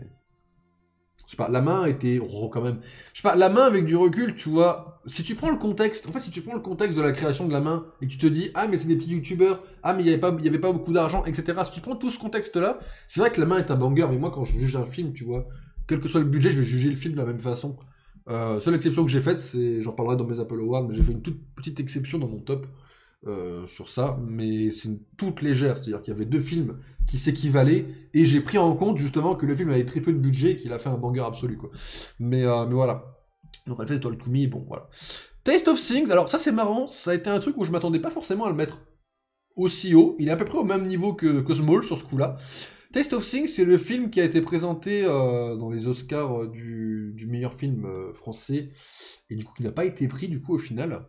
Je sais pas, la main était... Oh, quand même... Je sais pas, la main avec du recul, tu vois... Si tu prends le contexte... En fait, si tu prends le contexte de la création de la main, et que tu te dis, ah, mais c'est des petits youtubeurs, ah, mais il y avait pas beaucoup d'argent, etc. Si tu prends tout ce contexte-là, c'est vrai que la main est un banger, mais moi, quand je juge un film, tu vois, quel que soit le budget, je vais juger le film de la même façon. Seule exception que j'ai faite, c'est... J'en parlerai dans mes Apple Awards, mais j'ai fait une toute petite exception dans mon top. Sur ça, mais c'est une toute légère, c'est-à-dire qu'il y avait 2 films qui s'équivalaient, et j'ai pris en compte justement que le film avait très peu de budget et qu'il a fait un banger absolu, quoi. Mais voilà. Donc elle fait Étoile to Me, bon, voilà. Taste of Things, alors ça c'est marrant, ça a été un truc où je m'attendais pas forcément à le mettre aussi haut, il est à peu près au même niveau que Small sur ce coup-là. Taste of Things, c'est le film qui a été présenté dans les Oscars du meilleur film français, et du coup qui n'a pas été pris du coup au final.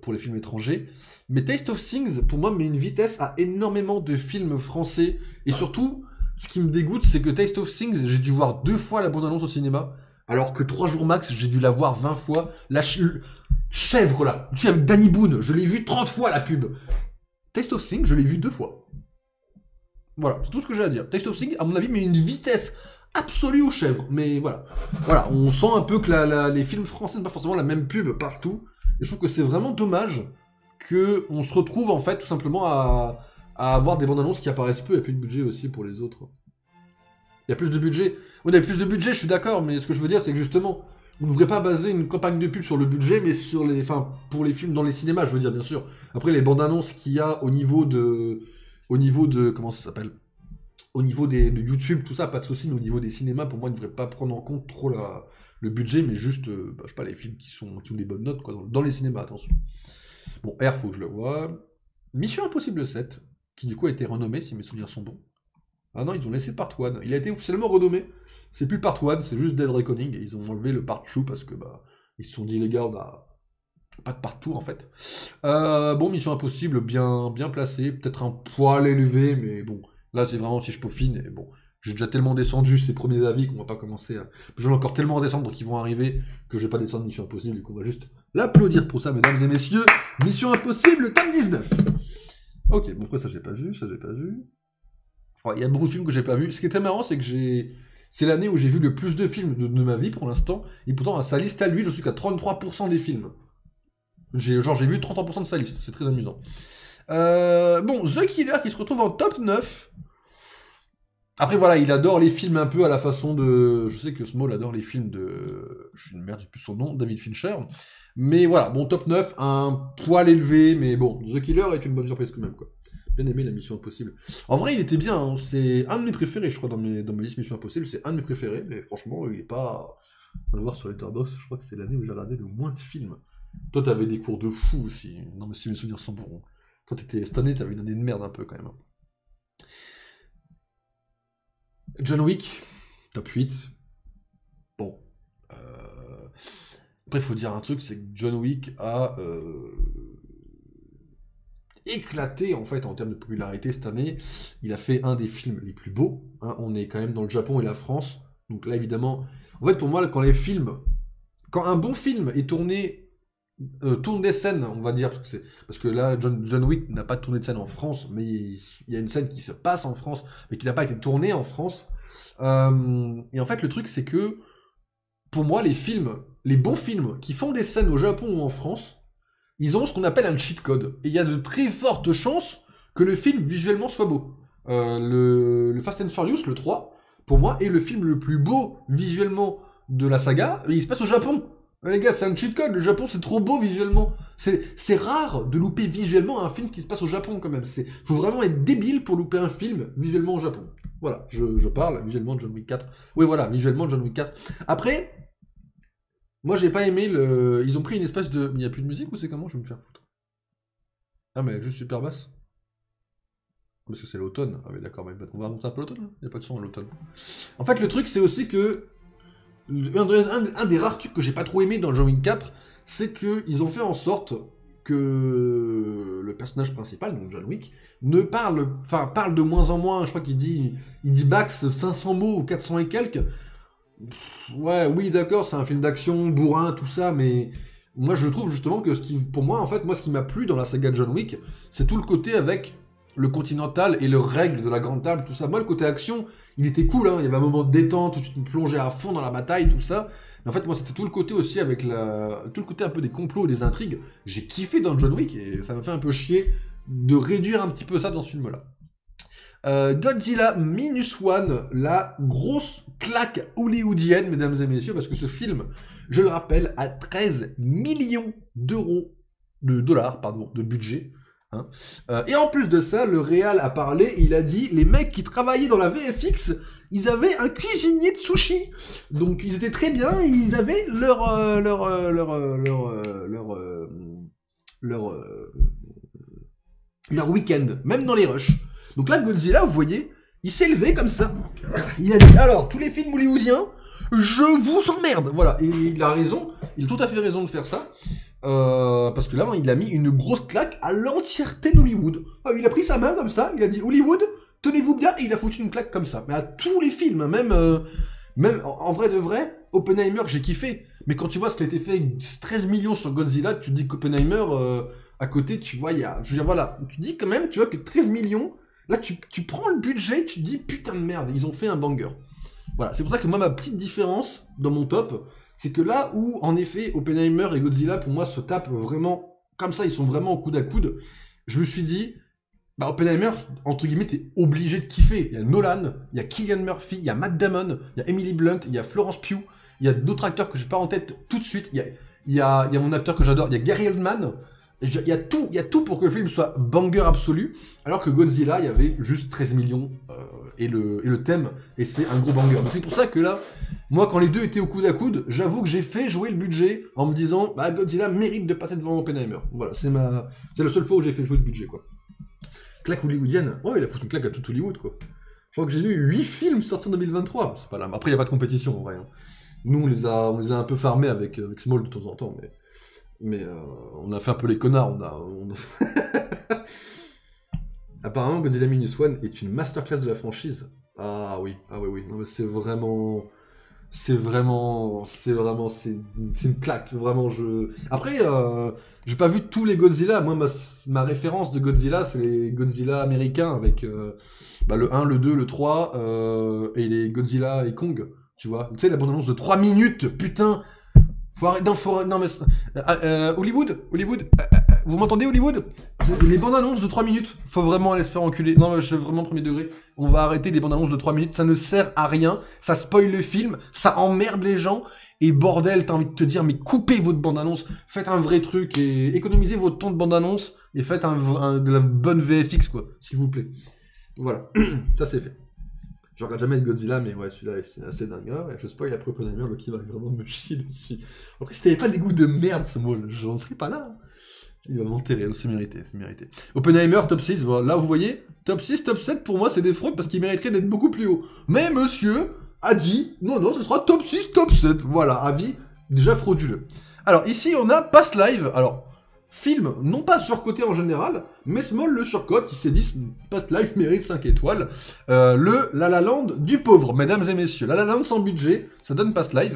Pour les films étrangers. Mais Taste of Things, pour moi, met une vitesse à énormément de films français. Et surtout, ce qui me dégoûte, c'est que Taste of Things, j'ai dû voir 2 fois la bande-annonce au cinéma, alors que 3 jours max, j'ai dû la voir 20 fois. La chèvre, là, tu sais, avec Danny Boone, je l'ai vu 30 fois, la pub. Taste of Things, je l'ai vu 2 fois. Voilà, c'est tout ce que j'ai à dire. Taste of Things, à mon avis, met une vitesse absolue aux chèvres, mais voilà. Voilà, on sent un peu que les films français n'ont pas forcément la même pub partout, et je trouve que c'est vraiment dommage qu'on se retrouve en fait tout simplement à avoir des bandes annonces qui apparaissent peu, et plus de budget aussi pour les autres. Il y a plus de budget. Oui, il y a plus de budget, je suis d'accord, mais ce que je veux dire, c'est que justement, on ne devrait pas baser une campagne de pub sur le budget, mais sur les... Enfin, pour les films dans les cinémas, je veux dire, bien sûr. Après, les bandes annonces qu'il y a au niveau de... Comment ça s'appelle ? Au niveau de YouTube, tout ça, pas de soucis, mais au niveau des cinémas, pour moi, ils ne devraient pas prendre en compte trop le budget, mais juste, je sais pas, les films qui ont des bonnes notes, quoi, dans les cinémas, attention. Bon, R, faut que je le vois. Mission Impossible 7, qui du coup a été renommé, si mes souvenirs sont bons. Ah non, ils ont laissé Part 1. Il a été officiellement renommé. C'est plus Part 1, c'est juste Dead Reckoning. Et ils ont enlevé le Part 2 parce que, ils se sont dit, les gars, on a pas de partout, en fait. Bon, Mission Impossible, bien placé. Peut-être un poil élevé, mais bon. Là, c'est vraiment si je peaufine. Et bon, j'ai déjà tellement descendu ces premiers avis qu'on va pas commencer à... J'en ai encore tellement à descendre qui vont arriver que je vais pas descendre Mission Impossible et qu'on va juste l'applaudir pour ça, mesdames et messieurs. Mission Impossible, tome 19. Ok, bon, après, ça, j'ai pas vu. Il y a beaucoup de films que j'ai pas vus. Ce qui était marrant, c'est que c'est l'année où j'ai vu le plus de films de ma vie pour l'instant. Et pourtant, à sa liste à lui, je suis qu'à 33% des films. J'ai vu 33% de sa liste. C'est très amusant. Bon, The Killer qui se retrouve en top 9. Après, voilà, il adore les films un peu à la façon de... Je sais que Small adore les films de... Je suis une merde, j'ai plus son nom, David Fincher. Mais voilà, bon, top 9, un poil élevé, mais bon, The Killer est une bonne surprise quand même, quoi. Bien aimé la Mission Impossible. En vrai, il était bien, hein. C'est un de mes préférés, je crois, dans ma liste Mission Impossible. C'est un de mes préférés, mais franchement, il est pas... On va le voir sur Letterboxd, je crois que c'est l'année où j'ai regardé le moins de films. Toi, t'avais des cours de fou aussi. Non, mais si mes souvenirs sont bons. Quand cette année, t'avais une année de merde un peu, quand même. John Wick, top 8. Bon. Après, il faut dire un truc, c'est que John Wick a... éclaté en fait en termes de popularité cette année. Il a fait un des films les plus beaux. Hein. On est quand même dans le Japon et la France. Donc là évidemment, en fait pour moi quand un bon film est tourne des scènes, on va dire, parce que là John Wick n'a pas tourné de scène en France, mais il y a une scène qui se passe en France, mais qui n'a pas été tournée en France. Et en fait le truc c'est que pour moi les bons films qui font des scènes au Japon ou en France, ils ont ce qu'on appelle un cheat code. Et il y a de très fortes chances que le film visuellement soit beau. Le Fast and Furious, le 3, pour moi, est le film le plus beau visuellement de la saga. Et il se passe au Japon. Les gars, c'est un cheat code. Le Japon, c'est trop beau visuellement. C'est rare de louper visuellement un film qui se passe au Japon quand même. Faut vraiment être débile pour louper un film visuellement au Japon. Voilà, je parle visuellement de John Wick 4. Oui, voilà, visuellement de John Wick 4. Après... Moi, j'ai pas aimé le... Ils ont pris une espèce de... Il n'y a plus de musique ou c'est comment? Je vais me faire foutre. Ah, mais juste super basse. Parce que c'est l'automne. Ah, mais d'accord, mais on va remonter un peu l'automne. Il n'y a pas de son à l'automne. En fait, le truc, c'est aussi que... Un des rares trucs que j'ai pas trop aimé dans John Wick 4, c'est qu'ils ont fait en sorte que le personnage principal, donc John Wick, parle de moins en moins. Je crois qu'il dit max 500 mots ou 400 et quelques. Ouais, oui, d'accord, c'est un film d'action, bourrin, tout ça, mais moi je trouve justement que pour moi, en fait, ce qui m'a plu dans la saga de John Wick, c'est tout le côté avec le Continental et le règle de la grande table, tout ça. Moi, le côté action, il était cool, hein. Il y avait un moment de détente où tu te plongeais à fond dans la bataille, tout ça. Mais en fait, moi, c'était tout le côté aussi avec tout le côté un peu des complots, des intrigues. J'ai kiffé dans John Wick et ça m'a fait un peu chier de réduire un petit peu ça dans ce film-là. Godzilla Minus One, la grosse claque hollywoodienne, mesdames et messieurs, parce que ce film, je le rappelle, a 13 millions de dollars de budget. Hein. Et en plus de ça, le réal a parlé, il a dit, les mecs qui travaillaient dans la VFX, ils avaient un cuisinier de sushi. Donc ils étaient très bien, ils avaient leur week-end, même dans les rushs. Donc là, Godzilla, vous voyez, il s'est levé comme ça. Il a dit, alors, tous les films hollywoodiens, je vous emmerde. Voilà, et il a raison, il a tout à fait raison de faire ça. Parce que là, il a mis une grosse claque à l'entièreté d'Hollywood. Il a pris sa main comme ça, il a dit, Hollywood, tenez-vous bien, et il a foutu une claque comme ça. Mais à tous les films, même en vrai de vrai, Oppenheimer, j'ai kiffé. Mais quand tu vois ce qui a été fait, 13 millions sur Godzilla, tu te dis qu'Oppenheimer, à côté, tu vois, je veux dire, voilà, tu dis quand même, tu vois que 13 millions... Là, tu prends le budget, tu te dis, putain de merde, ils ont fait un banger. Voilà, c'est pour ça que moi, ma petite différence dans mon top, c'est que là où, en effet, Oppenheimer et Godzilla, pour moi, se tapent vraiment, comme ça, ils sont vraiment au coude à coude, je me suis dit, Oppenheimer, entre guillemets, t'es obligé de kiffer. Il y a Nolan, il y a Cillian Murphy, il y a Matt Damon, il y a Emily Blunt, il y a Florence Pugh, il y a d'autres acteurs que j'ai pas en tête tout de suite, il y a mon acteur que j'adore, il y a Gary Oldman, Il y a tout pour que le film soit banger absolu, alors que Godzilla, il y avait juste 13 millions et le thème, et c'est un gros banger. Donc c'est pour ça que là, moi, quand les deux étaient au coude à coude, j'avoue que j'ai fait jouer le budget en me disant, bah Godzilla mérite de passer devant Oppenheimer. Voilà, c'est la seule fois où j'ai fait jouer le budget, quoi. Claque hollywoodienne. Ouais, il a foutu une claque à tout Hollywood, quoi. Je crois que j'ai vu 8 films sortis en 2023. C'est pas là. Après, il n'y a pas de compétition, en vrai. Hein. Nous, on les a un peu farmés avec Small de temps en temps, mais on a fait un peu les connards. Apparemment, Godzilla Minus One est une masterclass de la franchise. Ah oui. Non, mais c'est une claque. Vraiment, Après, j'ai pas vu tous les Godzilla. Moi, ma référence de Godzilla, c'est les Godzilla américains avec le 1, le 2, le 3 et les Godzilla et Kong. Tu vois, tu sais, la bande-annonce de 3 minutes, putain. Non, mais Hollywood, vous m'entendez, Hollywood? Les bandes annonces de 3 minutes, faut vraiment aller se faire enculer. Non, je suis vraiment premier degré. On va arrêter les bandes annonces de 3 minutes, ça ne sert à rien, ça spoil le film, ça emmerde les gens. Et bordel, t'as envie de te dire, mais coupez votre bande annonce, faites un vrai truc et économisez votre temps de bande annonce et faites de la bonne VFX, quoi, s'il vous plaît. Voilà, ça c'est fait. Je regarde jamais le Godzilla, mais ouais, celui-là, c'est assez dingue. Ouais, je spoil après Oppenheimer, le qui va vraiment me chier dessus. Après, si t'avais pas des goûts de merde, ce mot, j'en serais pas là. Il va m'enterrer, c'est mérité, c'est mérité. Oppenheimer, top 6, voilà, là vous voyez, top 6, top 7, pour moi, c'est des fraudes parce qu'il mériterait d'être beaucoup plus haut. Mais monsieur a dit, non, ce sera top 6, top 7. Voilà, avis déjà frauduleux. Alors, ici, on a Past Live. Alors, film, non pas surcoté en général, mais Small le surcote, il s'est dit Past Life mérite 5 étoiles. Le La La Land du pauvre, mesdames et messieurs. La La Land sans budget, ça donne Past Life.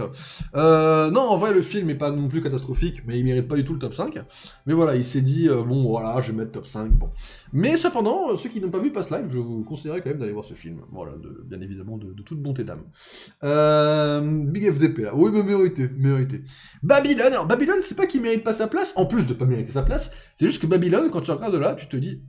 Non, en vrai, le film est pas non plus catastrophique, mais il mérite pas du tout le top 5. Mais voilà, il s'est dit, bon, voilà, je vais mettre top 5, bon. Mais cependant, ceux qui n'ont pas vu Past Life, je vous conseillerais quand même d'aller voir ce film. Voilà, bien évidemment, de toute bonté d'âme. Big FDP, là. Oui, mais mérité. Babylone, alors Babylone, c'est pas qu'il mérite pas sa place, en plus de pas mériter sa place, c'est juste que Babylone, quand tu regardes là, tu te dis,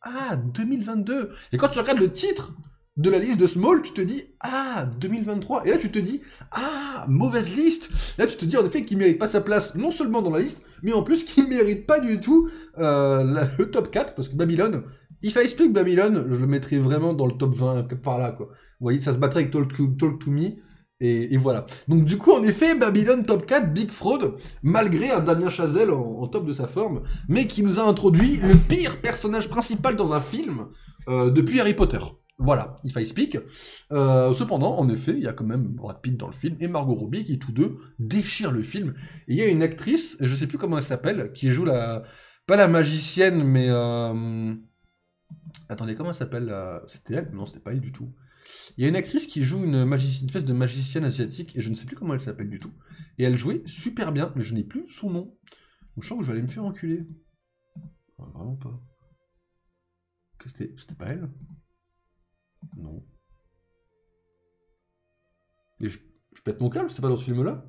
ah, 2022. Et quand tu regardes le titre de la liste de Small, tu te dis, ah, 2023. Et là, tu te dis, ah, mauvaise liste. Là, tu te dis, en effet, qu'il mérite pas sa place, non seulement dans la liste, mais en plus qu'il mérite pas du tout le top 4, parce que Babylone, if I Speak Babylone, je le mettrais vraiment dans le top 20, par là, quoi. Vous voyez, ça se battrait avec Talk to Me. Et voilà. Donc du coup, en effet, Babylone top 4, Big Fraud, malgré un Damien Chazelle en top de sa forme, mais qui nous a introduit le pire personnage principal dans un film depuis Harry Potter. Voilà, if I speak. Cependant, en effet, il y a quand même Brad Pitt dans le film et Margot Robbie qui tous deux déchirent le film. Et il y a une actrice, je sais plus comment elle s'appelle, qui joue pas la magicienne, mais attendez, comment elle s'appelle C'était elle? Non, c'était pas elle du tout. Il y a une actrice qui joue une espèce de magicienne asiatique, et je ne sais plus comment elle s'appelle du tout. Et elle jouait super bien, mais je n'ai plus son nom. Donc je sens que je vais aller me faire enculer. Ah, vraiment pas. Que c'était pas elle? Non. Et je pète mon câble, c'est pas dans ce film-là?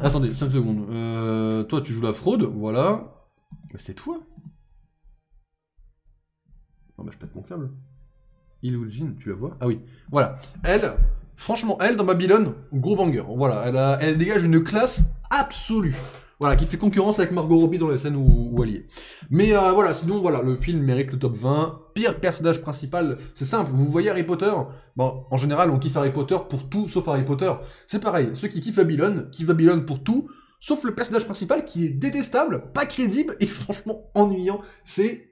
Attendez, 5 secondes. Toi, tu joues la fraude, voilà. Mais c'est toi? Non, bah je pète mon câble. Ilujin, tu la vois? Ah oui, voilà. Elle, franchement, elle, dans Babylone, gros banger. Voilà, elle dégage une classe absolue. Voilà, qui fait concurrence avec Margot Robbie dans la scène où elle y est. Mais voilà, sinon, voilà, le film mérite le top 20. Pire personnage principal, c'est simple, vous voyez Harry Potter? Bon, en général, on kiffe Harry Potter pour tout, sauf Harry Potter. C'est pareil, ceux qui kiffent Babylone pour tout, sauf le personnage principal qui est détestable, pas crédible et franchement ennuyant. C'est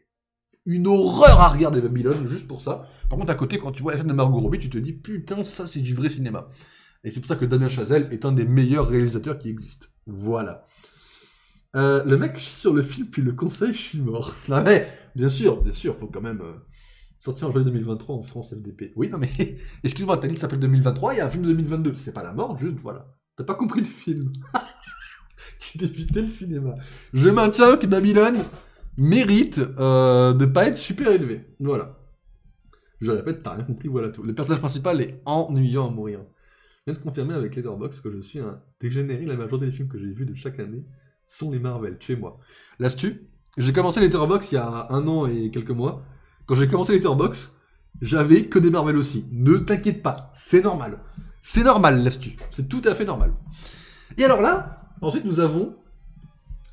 une horreur à regarder Babylone, juste pour ça. Par contre, à côté, quand tu vois la scène de Margot Robbie, tu te dis, putain, ça, c'est du vrai cinéma. Et c'est pour ça que Damien Chazelle est un des meilleurs réalisateurs qui existent. Voilà. Le mec sur le film, puis le conseil, je suis mort. Non mais, bien sûr, faut quand même sortir en janvier 2023 en France FDP. Oui, non mais, excuse-moi, t'as dit que ça s'appelle 2023, il y a un film de 2022. C'est pas la mort, juste, voilà. T'as pas compris le film. Tu débutais le cinéma. Je maintiens que Babylone mérite de pas être super élevé. Voilà. Je répète, t'as rien compris, voilà tout. Le personnage principal est ennuyant à mourir. Je viens de confirmer avec Letterboxd que je suis un dégénéré. La majorité des films que j'ai vus de chaque année sont les Marvel. Tuez-moi. L'astu, j'ai commencé Letterboxd il y a 1 an et quelques mois. Quand j'ai commencé Letterboxd, j'avais que des Marvel aussi. Ne t'inquiète pas, c'est normal. C'est normal, l'astu. C'est tout à fait normal. Et alors là, ensuite nous avons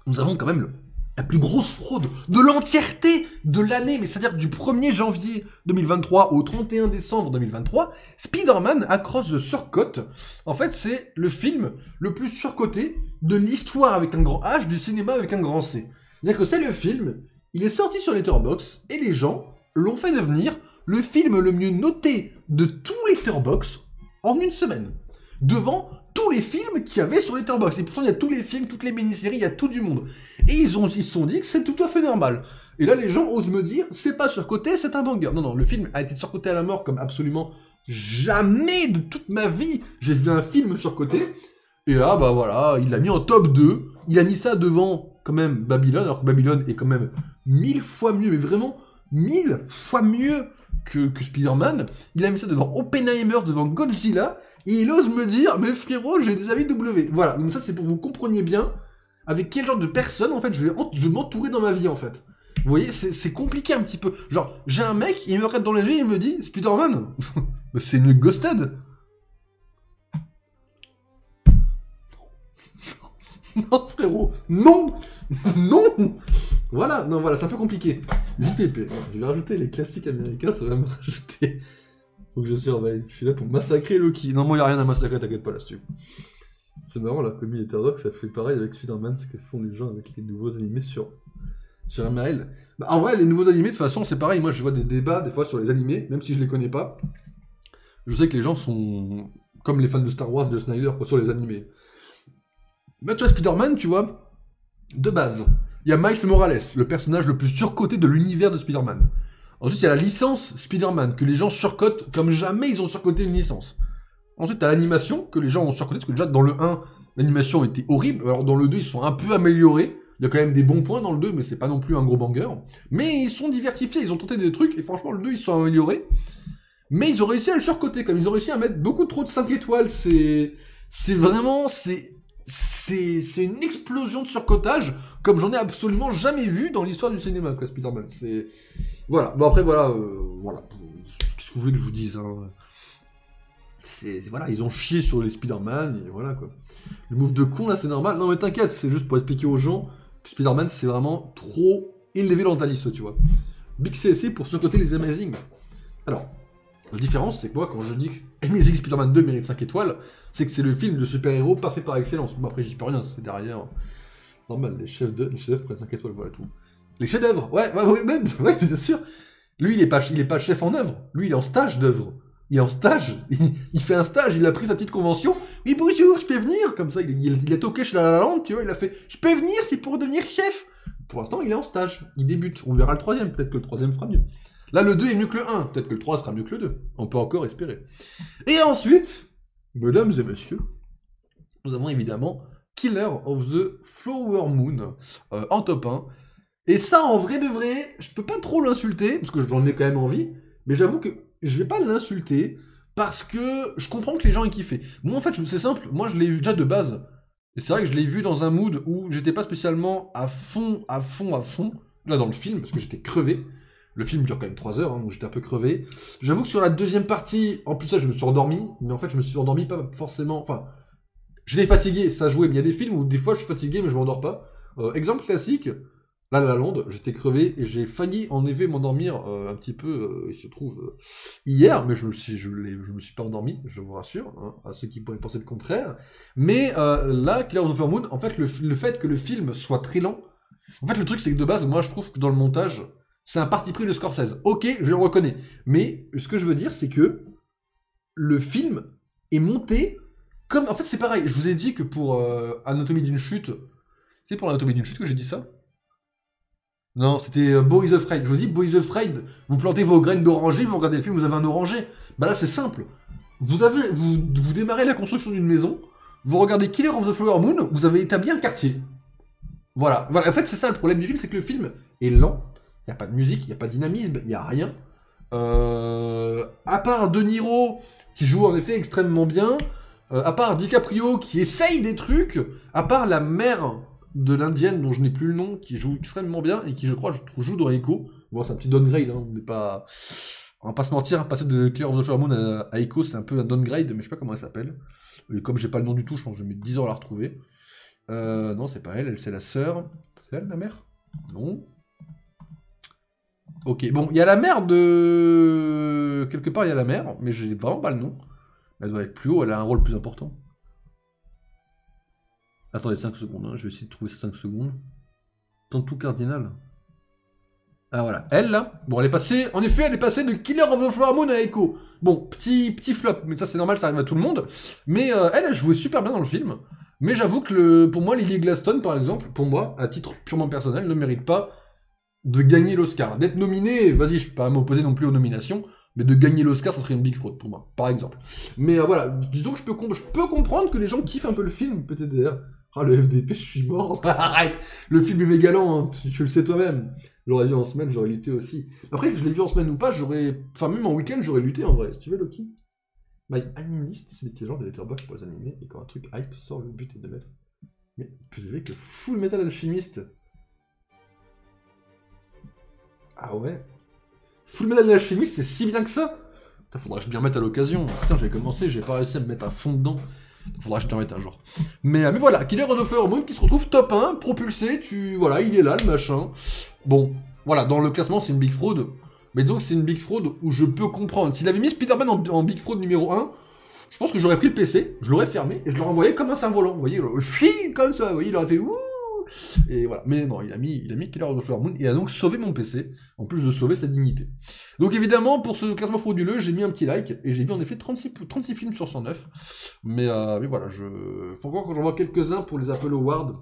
quand même la plus grosse fraude de l'entièreté de l'année, mais c'est-à-dire du 1er janvier 2023 au 31 décembre 2023, Spider-Man Across the Surcote, en fait, c'est le film le plus surcoté de l'histoire avec un grand H, du cinéma avec un grand C. C'est-à-dire que c'est le film, il est sorti sur Letterboxd, et les gens l'ont fait devenir le film le mieux noté de tout Letterboxd en une semaine. Devant tous les films qu'il y avait sur Letterboxd. Et pourtant, il y a tous les films, toutes les mini-séries, il y a tout du monde. Et ils se sont dit que c'est tout à fait normal. Et là, les gens osent me dire, c'est pas surcoté, c'est un banger. Non, non, le film a été surcoté à la mort comme absolument jamais de toute ma vie j'ai vu un film surcoté. Et là, bah voilà, il l'a mis en top 2. Il a mis ça devant, quand même, Babylone, alors que Babylone est quand même 1000 fois mieux, mais vraiment 1000 fois mieux que Spider-Man. Il a mis ça devant Oppenheimer, devant Godzilla, et il ose me dire, mais frérot, j'ai des avis W. Voilà, donc ça c'est pour que vous compreniez bien avec quel genre de personne, en fait, je vais m'entourer dans ma vie, en fait. Vous voyez, c'est compliqué un petit peu. Genre, j'ai un mec, il me regarde dans les yeux, et il me dit, Spider-Man, c'est mieux que Ghosted. Non, frérot, non. Non. Voilà, non, voilà, c'est un peu compliqué. JPP, je vais rajouter les classiques américains, ça va me rajouter. Faut que je surveille. Je suis là pour massacrer Loki. Non, moi, y'a rien à massacrer, t'inquiète pas là-dessus. C'est marrant, la communauté hétérodoxe, ça fait pareil avec Spider-Man, ce que font les gens avec les nouveaux animés sur MRL. Bah, en vrai, les nouveaux animés, de toute façon, c'est pareil. Moi, je vois des débats, des fois, sur les animés, même si je les connais pas. Je sais que les gens sont comme les fans de Star Wars, de Snyder, quoi, sur les animés. Bah, tu vois, Spider-Man, tu vois, de base, il y a Miles Morales, le personnage le plus surcoté de l'univers de Spider-Man. Ensuite, il y a la licence Spider-Man, que les gens surcotent comme jamais ils ont surcoté une licence. Ensuite, t'as l'animation, que les gens ont surcoté, parce que déjà, dans le 1, l'animation était horrible. Alors, dans le 2, ils sont un peu améliorés. Il y a quand même des bons points dans le 2, mais c'est pas non plus un gros banger. Mais ils sont diversifiés, ils ont tenté des trucs, et franchement, le 2, ils sont améliorés. Mais ils ont réussi à le surcoter, comme ils ont réussi à mettre beaucoup trop de 5 étoiles. C'est vraiment, c'est une explosion de surcotage, comme j'en ai absolument jamais vu dans l'histoire du cinéma, quoi, Spider-Man. C'est... Voilà. Bon, après, voilà, voilà. Qu'est-ce que vous voulez que je vous dise, hein. Voilà, ils ont chié sur les Spider-Man, et voilà, quoi. Le move de con, là, c'est normal. Non, mais t'inquiète, c'est juste pour expliquer aux gens que Spider-Man, c'est vraiment trop élevé dans ta liste, tu vois. Big CSC pour surcoter les Amazing. Alors, la différence, c'est que moi, quand je dis que Amazing Spider-Man 2 mérite 5 étoiles, c'est que c'est le film de super-héros pas fait par excellence. Bon, après, j'y peux rien, c'est derrière. Normal, les chefs-d'œuvre prennent 5 étoiles, voilà tout. Les chefs-d'œuvre, ouais, bien sûr. Lui, il est pas chef en œuvre. Lui, il est en stage d'œuvre. Il est en stage. Il fait un stage, il a pris sa petite convention. Oui, bonjour, je peux venir. Comme ça, il a toqué chez La La Land, tu vois, il a fait je peux venir, c'est pour devenir chef. Pour l'instant, il est en stage. Il débute. On verra le 3ème. Peut-être que le 3ème fera mieux. Là, le 2 est mieux que le 1. Peut-être que le 3 sera mieux que le 2. On peut encore espérer. Et ensuite, mesdames et messieurs, nous avons évidemment Killer of the Flower Moon en top 1. Et ça, en vrai de vrai, je peux pas trop l'insulter, parce que j'en ai quand même envie, mais j'avoue que je vais pas l'insulter, parce que je comprends que les gens aient kiffé. Moi, en fait, c'est simple, moi je l'ai vu déjà de base, et c'est vrai que je l'ai vu dans un mood où j'étais pas spécialement à fond, là dans le film, parce que j'étais crevé. Le film dure quand même 3 heures, hein, donc j'étais un peu crevé. J'avoue que sur la deuxième partie, en plus ça, je me suis endormi, mais en fait, je me suis endormi pas forcément... Enfin, j'étais fatigué, ça jouait, mais il y a des films où des fois je suis fatigué, mais je m'endors pas. Exemple classique... Là, La La Land, j'étais crevé et j'ai failli en effet m'endormir un petit peu, il se trouve, hier, mais je me suis pas endormi, je vous rassure, hein, à ceux qui pourraient penser le contraire. Mais là, Killer of the Flower Moon, en fait, le fait que le film soit très lent, en fait, le truc, c'est que de base, moi, je trouve que dans le montage, c'est un parti pris de Scorsese. Ok, je le reconnais. Mais ce que je veux dire, c'est que le film est monté comme... En fait, c'est pareil, je vous ai dit que pour Anatomie d'une chute, c'est pour l'Anatomie d'une chute que j'ai dit ça? Non, c'était Boy is Afraid. Je vous dis, Boy is Afraid, vous plantez vos graines d'oranger, vous regardez le film, vous avez un oranger. Bah là, c'est simple. Vous démarrez la construction d'une maison, vous regardez Killer of the Flower Moon, vous avez établi un quartier. Voilà. En fait, c'est ça le problème du film, c'est que le film est lent. Il n'y a pas de musique, il n'y a pas de dynamisme, il n'y a rien. À part De Niro, qui joue en effet extrêmement bien, à part DiCaprio, qui essaye des trucs, à part la mère de l'indienne dont je n'ai plus le nom, qui joue extrêmement bien et qui, je crois, joue dans Echo. Bon, c'est un petit downgrade, hein, on n'est pas... On va pas se mentir, passer de Killer of the Flower Moon à Echo, c'est un peu un downgrade, mais je sais pas comment elle s'appelle. Et comme j'ai pas le nom du tout, je pense que je vais mettre 10 ans à la retrouver. Non, c'est pas elle, c'est la sœur. C'est elle, la mère? Non. Ok, bon, il y a la mère de... Quelque part, il y a la mère, mais j'ai vraiment pas le nom. Elle doit être plus haut, elle a un rôle plus important. Attendez 5 secondes, hein, je vais essayer de trouver ces 5 secondes. Tantou Cardinal. Ah voilà, elle là, bon elle est passée, en effet elle est passée de Killer of the Flower Moon à Echo. Bon, petit flop, mais ça c'est normal, ça arrive à tout le monde. Mais elle a joué super bien dans le film. Mais j'avoue que pour moi, Lily Gladstone par exemple, pour moi, à titre purement personnel, ne mérite pas de gagner l'Oscar. D'être nominé, vas-y, je peux pas m'opposer non plus aux nominations, mais de gagner l'Oscar, ça serait une big fraude pour moi, par exemple. Mais voilà, disons que je peux comprendre que les gens kiffent un peu le film, peut-être d'ailleurs. Ah, le FDP, je suis mort. Arrête. Le film est méga lent, hein. Tu le sais toi-même. J'aurais vu en semaine, j'aurais lutté aussi. Après, que je l'ai vu en semaine ou pas, j'aurais... Enfin, même en week-end, j'aurais lutté en vrai. Si tu veux, Loki. My Anime List, c'est des petits genres de letterbox pour les animés. Et quand un truc hype sort, le but est de mettre... Mais plus élevé que Full Metal Alchemist. Ah ouais. Full Metal Alchemist, c'est si bien que ça. Putain, faudra que je m'y remette à l'occasion. Putain, j'ai commencé, j'ai pas réussi à me mettre à fond dedans. Faudra que je t'en mette un jour. Mais voilà, Killer of the Flower Moon qui se retrouve top 1, propulsé, voilà, il est là, le machin. Bon, voilà, dans le classement, c'est une big fraude. Mais donc, c'est une big fraude où je peux comprendre. S'il avait mis Spider-Man en big fraude numéro 1, je pense que j'aurais pris le PC, je l'aurais fermé, et je l'aurais envoyé comme un cerf-volant. Vous voyez, comme ça, vous voyez, il aurait fait ouh. Et voilà, mais non, il a mis Killer of the Flower Moon et a donc sauvé mon PC, en plus de sauver sa dignité. Donc évidemment, pour ce classement frauduleux, j'ai mis un petit like, et j'ai vu en effet 36 films sur 109. Mais voilà, faut encore que j'en vois quelques-uns pour les Apple Awards.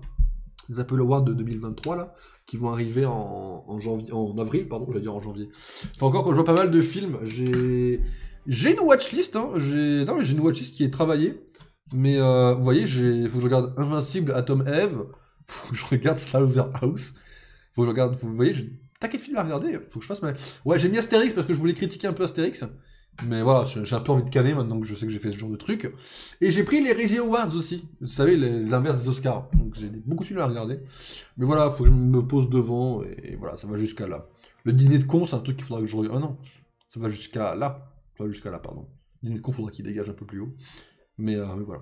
Les Apple Awards de 2023, là, qui vont arriver en avril, pardon, j'allais dire en janvier. Faut encore que je vois pas mal de films. J'ai une watchlist, hein, j'ai une watchlist qui est travaillée. Mais vous voyez, faut que je regarde Invincible, Atom Eve. Faut que je regarde Slaughterhouse. Faut que je regarde. Vous voyez, j'ai un taquet de films à regarder. Faut que je fasse ma. Ouais, j'ai mis Astérix parce que je voulais critiquer un peu Astérix. Mais voilà, j'ai un peu envie de canner maintenant que je sais que j'ai fait ce genre de truc. Et j'ai pris les Razzie Awards aussi. Vous savez, l'inverse des Oscars. Donc j'ai beaucoup de films à regarder. Mais voilà, faut que je me pose devant. Et voilà, ça va jusqu'à là. Le dîner de con, c'est un truc qu'il faudra que je regarde. Ah non, ça va jusqu'à là. Ça va jusqu'à là, pardon. Le dîner de con, faudra qu'il dégage un peu plus haut. Mais voilà.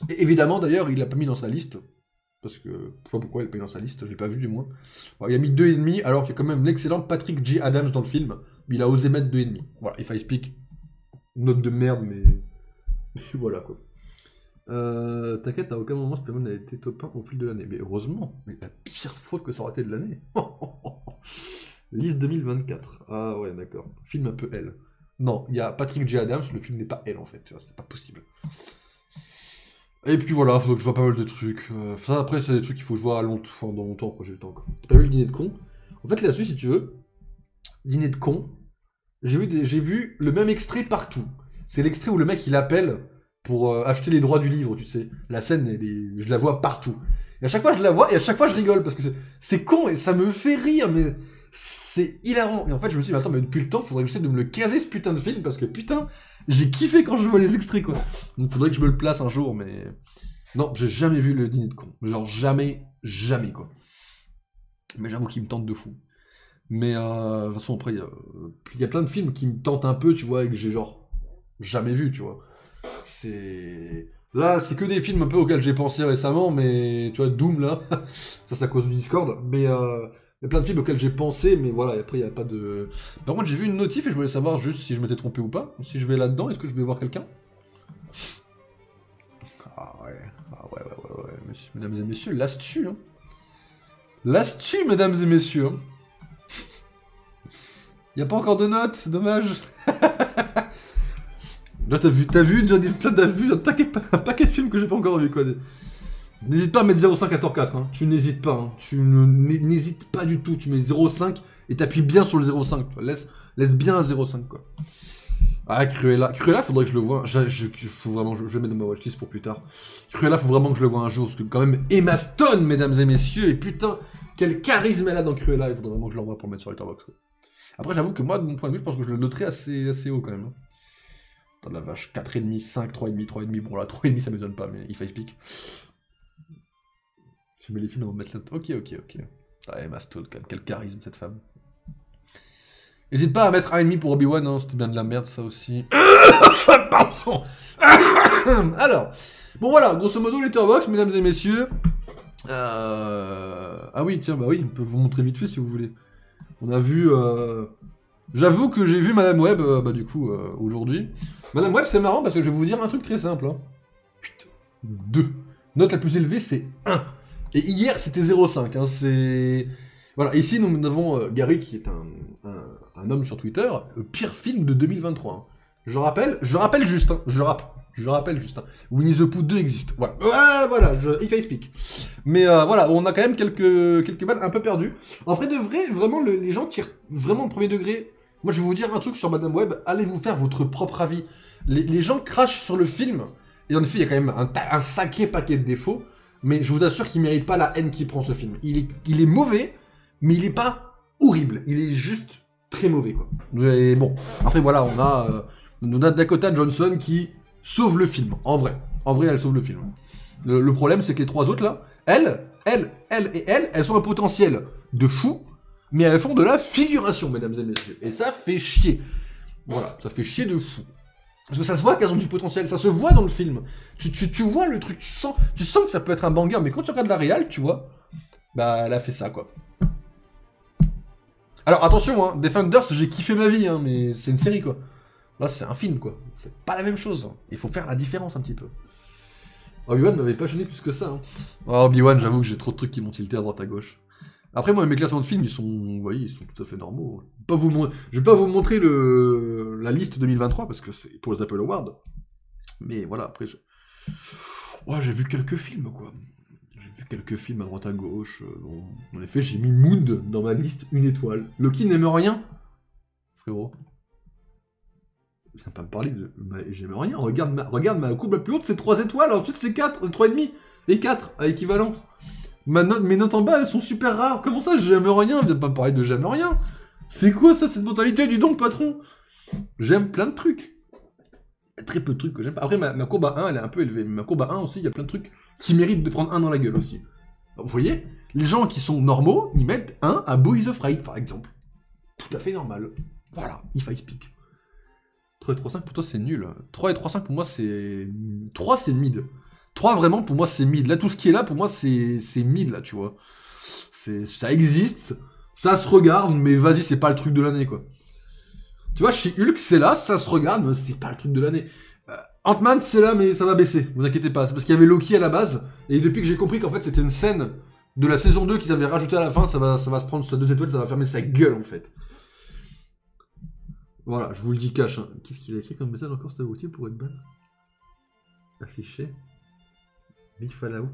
Et évidemment, d'ailleurs, il l'a pas mis dans sa liste. Parce que, je sais pas pourquoi il est pas dans sa liste, je l'ai pas vu du moins. Bon, il a mis 2,5, alors qu'il y a quand même l'excellent Patrick J. Adams dans le film, mais il a osé mettre 2,5. Voilà, if I speak, note de merde, mais voilà quoi. T'inquiète, à aucun moment Spider-Man n'a été top 1 au fil de l'année. Mais heureusement, mais la pire faute que ça aurait été de l'année. Liste 2024. Ah ouais, d'accord. Film un peu L. Non, il y a Patrick J. Adams, le film n'est pas L en fait, tu vois, c'est pas possible. Et puis voilà, faut que je vois pas mal de trucs. Ça, après, c'est des trucs qu'il faut que je vois dans longtemps, quand j'ai le temps. T'as pas vu le dîner de con? En fait, là-dessus, si tu veux, dîner de con, j'ai vu le même extrait partout. C'est l'extrait où le mec, il appelle pour acheter les droits du livre, tu sais. La scène, je la vois partout. Et à chaque fois, je la vois, et à chaque fois, je rigole, parce que c'est con, et ça me fait rire, mais c'est hilarant. Et en fait, je me suis dit, attends, mais depuis le temps, faudrait que j'essaie de me le caser, ce putain de film, parce que putain, j'ai kiffé quand je vois les extraits, quoi. Donc faudrait que je me le place un jour, mais... Non, j'ai jamais vu le dîner de con. Genre jamais, quoi. Mais j'avoue qu'il me tente de fou. Mais de toute façon, après, il y a plein de films qui me tentent un peu, tu vois, et que j'ai genre jamais vu, tu vois. Là, c'est que des films un peu auxquels j'ai pensé récemment, mais tu vois, Doom, là, ça c'est à cause du Discord, mais... Il y a plein de films auxquels j'ai pensé, mais voilà, et après il n'y a pas de... Par contre, j'ai vu une notif et je voulais savoir juste si je m'étais trompé ou pas. Si je vais là-dedans, est-ce que je vais voir quelqu'un? Ah ouais, mesdames et messieurs, l'astu, hein. L'astu, mesdames et messieurs. Hein. Il n'y a pas encore de notes, c'est dommage. Là, t'as vu, un paquet de films que j'ai pas encore vu, quoi. N'hésite pas à mettre 0,5 à Thor 4, hein. Tu n'hésites pas, hein. Tu n'hésites pas du tout, tu mets 0,5 et t'appuies bien sur le 0,5, laisse bien un 0,5 quoi. Ah, Cruella, faudrait que je le voie, je vais mettre dans ma watchlist pour plus tard. Cruella, faut vraiment que je le voie un jour, parce que quand même, Emma Stone, mesdames et messieurs, et putain, quel charisme elle a dans Cruella, il faudrait vraiment que je l'envoie pour le mettre sur Letterboxd, quoi. Après, j'avoue que moi, de mon point de vue, je pense que je le noterais assez haut quand même. Attends, la vache, 4,5, 5, 3,5, bon là, 3,5 ça m'étonne pas, mais if I speak. Je mets les films, on va mettre là. Ok. Ah, Emma Stone, quel charisme cette femme. N'hésite pas à mettre 1,5 pour Obi-Wan, hein, c'était bien de la merde ça aussi. Pardon. Alors, bon voilà, grosso modo Letterboxd, mesdames et messieurs. Ah oui, tiens, bah oui, on peut vous montrer vite fait si vous voulez. On a vu... J'avoue que j'ai vu Madame Web, bah du coup, aujourd'hui. Madame Web, c'est marrant parce que je vais vous dire un truc très simple. Hein. Putain. 2. Note la plus élevée, c'est 1. Et hier, c'était 0,5. Hein, c'est... Voilà, ici, nous avons Gary, qui est un homme sur Twitter, le pire film de 2023. Hein. Je rappelle juste, hein, je rappelle juste, hein, Winnie the Pooh 2 existe. Voilà, voilà, if I speak. Mais voilà, on a quand même quelques balles un peu perdues. En vrai de vrai, vraiment, les gens tirent vraiment au premier degré. Moi, je vais vous dire un truc sur Madame Web, allez vous faire votre propre avis. Les gens crachent sur le film, et en effet, il y a quand même un sacré paquet de défauts, mais je vous assure qu'il mérite pas la haine qui prend ce film. Il est mauvais, mais il est pas horrible, il est juste très mauvais, quoi. Et bon, après voilà, on a Dakota Johnson qui sauve le film, en vrai. En vrai, elle sauve le film. Le problème, c'est que les trois autres, là, elles ont un potentiel de fou, mais elles font de la figuration, mesdames et messieurs. Et ça fait chier. Voilà, ça fait chier de fou. Parce que ça se voit qu'elles ont du potentiel, ça se voit dans le film. Tu vois le truc, tu sens que ça peut être un banger, mais quand tu regardes la réal, tu vois, bah, elle a fait ça, quoi. Alors, attention, hein, Defenders, j'ai kiffé ma vie, hein, mais c'est une série, quoi. Là, c'est un film, quoi. C'est pas la même chose. Il faut faire la différence, un petit peu. Obi-Wan m'avait pas gêné plus que ça. Hein. Oh, Obi-Wan, j'avoue que j'ai trop de trucs qui m'ont tilté à droite à gauche. Après, moi, mes classements de films, vous voyez, ils sont tout à fait normaux. Je vais pas vous montrer la liste 2023, parce que c'est pour les Apple Awards. Mais voilà, après, ouais, j'ai vu quelques films, quoi. J'ai vu quelques films à droite à gauche. Bon, en effet, j'ai mis Moon dans ma liste, 1 étoile. Loki n'aime rien. Frérot. Viens pas me parler de... J'aime rien. Regarde ma courbe la plus haute, c'est 3 étoiles. Ensuite, c'est 4, 3,5 et 4 à équivalence. Mes notes en bas, elles sont super rares. Comment ça, j'aime rien? Viens pas me parler de j'aime rien. C'est quoi ça, cette mentalité? Dis donc, patron. J'aime plein de trucs. Très peu de trucs que j'aime pas. Après, ma courbe à 1, elle est un peu élevée. Mais ma courbe à 1 aussi, il y a plein de trucs qui méritent de prendre 1 dans la gueule aussi. Vous voyez? Les gens qui sont normaux, ils mettent 1 à Boys of Raid, par exemple. Tout à fait normal. Voilà, if I speak. 3 et 3,5 pour toi, c'est nul. 3 et 3,5 pour moi, c'est... 3, c'est mid. 3, vraiment, pour moi, c'est mid. Là, tout ce qui est là, pour moi, c'est mid, là, tu vois. Ça existe, ça se regarde, mais vas-y, c'est pas le truc de l'année, quoi. Tu vois, chez Hulk, c'est là, ça se regarde, mais c'est pas le truc de l'année. Ant-Man, c'est là, mais ça va baisser, vous inquiétez pas. C'est parce qu'il y avait Loki à la base, et depuis que j'ai compris qu'en fait, c'était une scène de la saison 2 qu'ils avaient rajouté à la fin, ça va se prendre sa 2 étoiles, ça va fermer sa gueule, en fait. Voilà, je vous le dis cash. Hein. Qu'est-ce qu'il a écrit comme message encore, c'était utile pour être ban? Affiché. Big Fallout.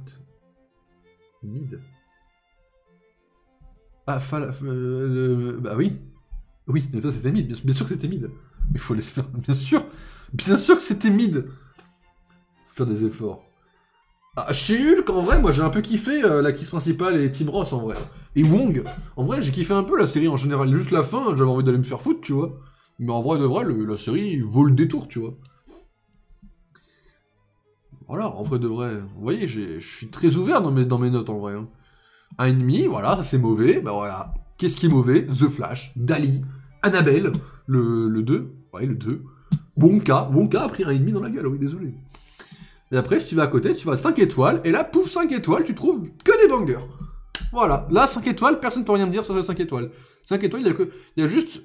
Mid. Ah, bah oui. Oui, mais ça c'était mid. Bien sûr que c'était mid. Il faut laisser faire. Bien sûr. Bien sûr que c'était mid. Faut faire des efforts. Ah, chez Hulk, en vrai, moi j'ai un peu kiffé l'actrice principale et Tim Ross en vrai. Et Wong. En vrai, j'ai kiffé un peu la série en général. Juste la fin, j'avais envie d'aller me faire foutre, tu vois. Mais en vrai de vrai, la série vaut le détour, tu vois. Voilà, en vrai de vrai. Vous voyez, je suis très ouvert dans mes notes, en vrai. Hein. 1,5, voilà, ça c'est mauvais. Bah voilà. Qu'est-ce qui est mauvais? The Flash, Dali, Annabelle, le 2. Ouais, le 2. Wonka a pris 1,5 dans la gueule, oui, désolé. Et après, si tu vas à côté, tu vas à 5 étoiles, et là, pouf, 5 étoiles, tu trouves que des bangers. Voilà, là, 5 étoiles, personne ne peut rien me dire sur les 5 étoiles. 5 étoiles, il y a juste...